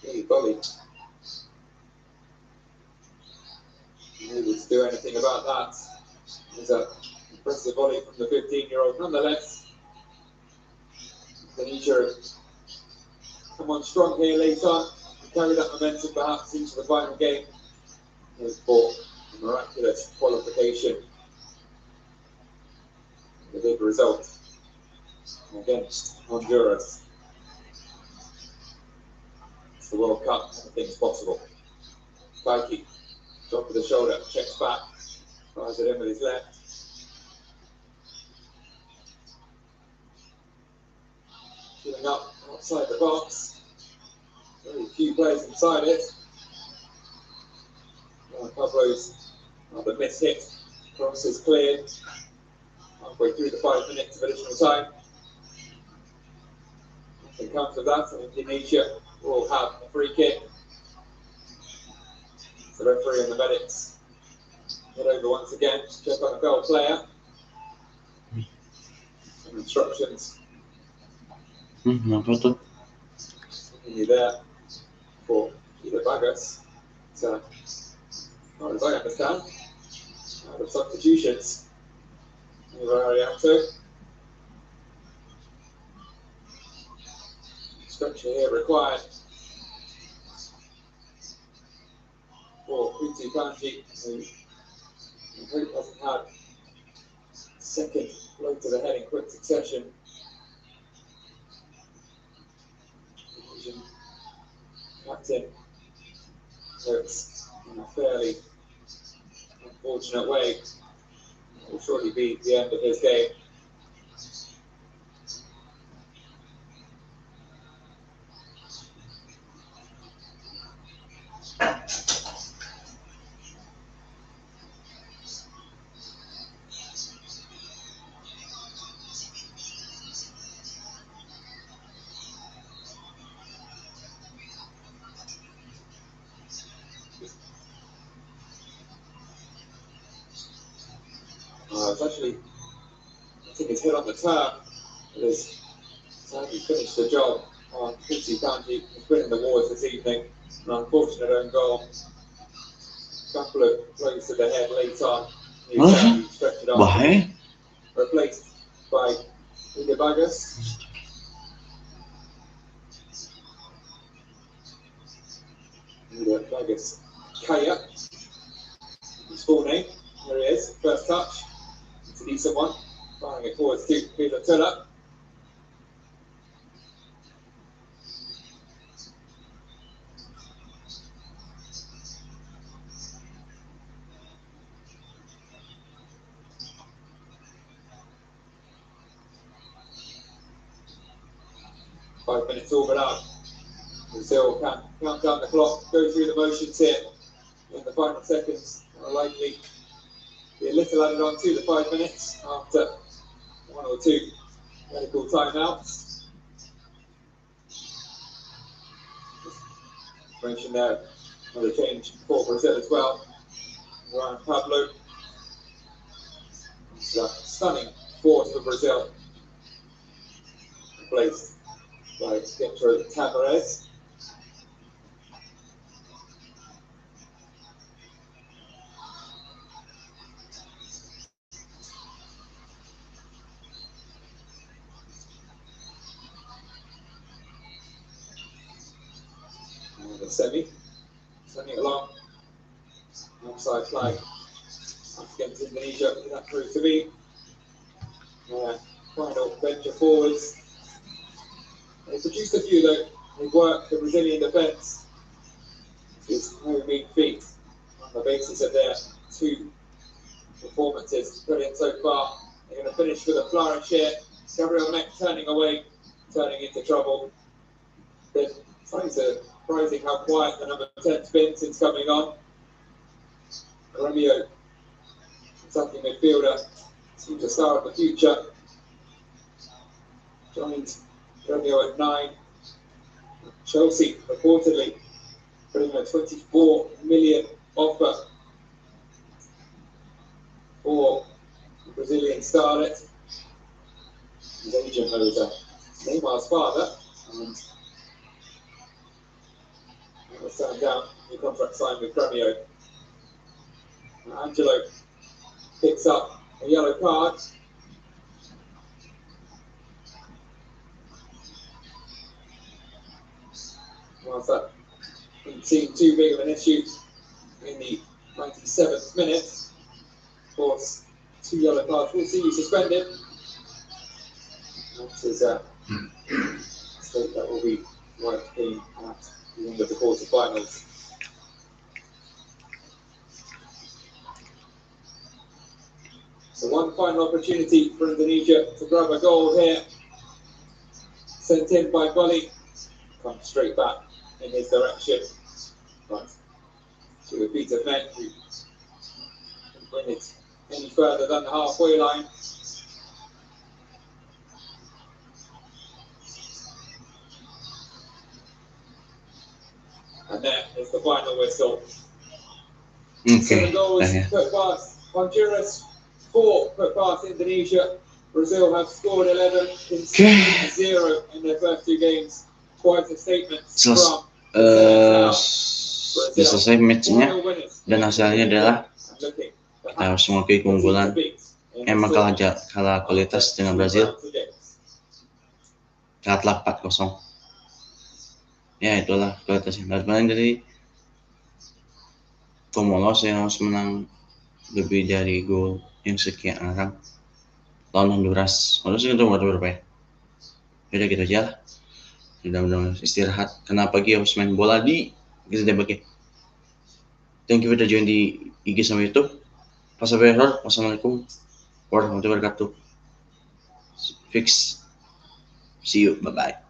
Hey, Bobby. Unable to do anything about that. There's an impressive volley from the 15-year-old. Nonetheless, Indonesia come on strong here late on. Carry that momentum perhaps into the final game. For a miraculous qualification. The big result against Honduras. It's the World Cup, anything's possible. Kaiki, drop of the shoulder, checks back, fires it in with his left. Shooting up outside the box. Very few players inside it. Pablo's the miss hit. Cross is cleared. Halfway through the 5 minutes of additional time. Nothing comes of that, and Indonesia will have a free kick. The referee and the medics head over once again to check on a goal player. Some instructions. Continue there for either Bagas. So, as far as I understand, out of substitutions. Arianto. Structure here required for Putu Kanji, who I hope hasn't had second blow to the head in quick succession. Captain looks in a fairly unfortunate way. It will surely be the end of his game. It's actually, I think it's hit on the turn. It has sadly finished the job on Putu Kanji. He's winning the wars this evening. An unfortunate own goal. A couple of blows to the head late on. He stretched it up. Replaced by Indonesia. Indonesia Kaya. His full name. There he is. First touch. It's a decent one. Firing it forwards to Peter Tuller. Five minutes all but out. Brazil can count down the clock, go through the motions here in the final seconds. More likely be a little added on to the 5 minutes after one or two medical timeouts. Mentioned there another change for Brazil as well. Ryan Pablo. It's a stunning force for Brazil. Replaced by Pietro Tavares. And the sending it along. Outside flag against Indonesia, that proved to be. Final venture forwards. They produced a few though. They worked the Brazilian defence. It's no mean feat on the basis of their two performances. Brilliant so far. They're going to finish with a flourish here. Gabriel Neck turning away, turning into trouble. Then surprising how quiet the number 10's been since coming on. Romeo, attacking midfielder, seems a star of the future. Joined Romeo at 9. Chelsea reportedly putting a 24 million offer for the Brazilian starlet. His agent knows Neymar's father, and will stand down the contract signed with Romeo. Angelo picks up a yellow card. Whilst that didn't seem too big of an issue in the 97th minute, of course, 2 yellow cards will see you suspended. That is a state that will be worked in at the end of the quarterfinals. So one final opportunity for Indonesia to grab a goal here. Sent in by Gully. Comes straight back in his direction. But to a beat of men who can bring it any further than the halfway line. And there is the final whistle. Okay. 7 goals put past Honduras, 4 put past Indonesia. Brazil have scored 11, conceded 0 in their first 2 games. Quite a statement from selesai matchnya dan hasilnya adalah kita harus mengakui keunggulan. Emang kalah kualitas dengan Brazil, kalah 4-0. Ya itulah kualitasnya. Dan dari Komolos yang harus menang lebih dari gol yang sekian orang lawan Honduras. Honduras itu berapa ya? Udah gitu aja lah. Sudah benar istirahat. Karena pagi harus main bola di kita bagi. Thank you udah join di IG sama YouTube. Wassalamualaikum warahmatullahi wabarakatuh. Fix. See you. Bye bye.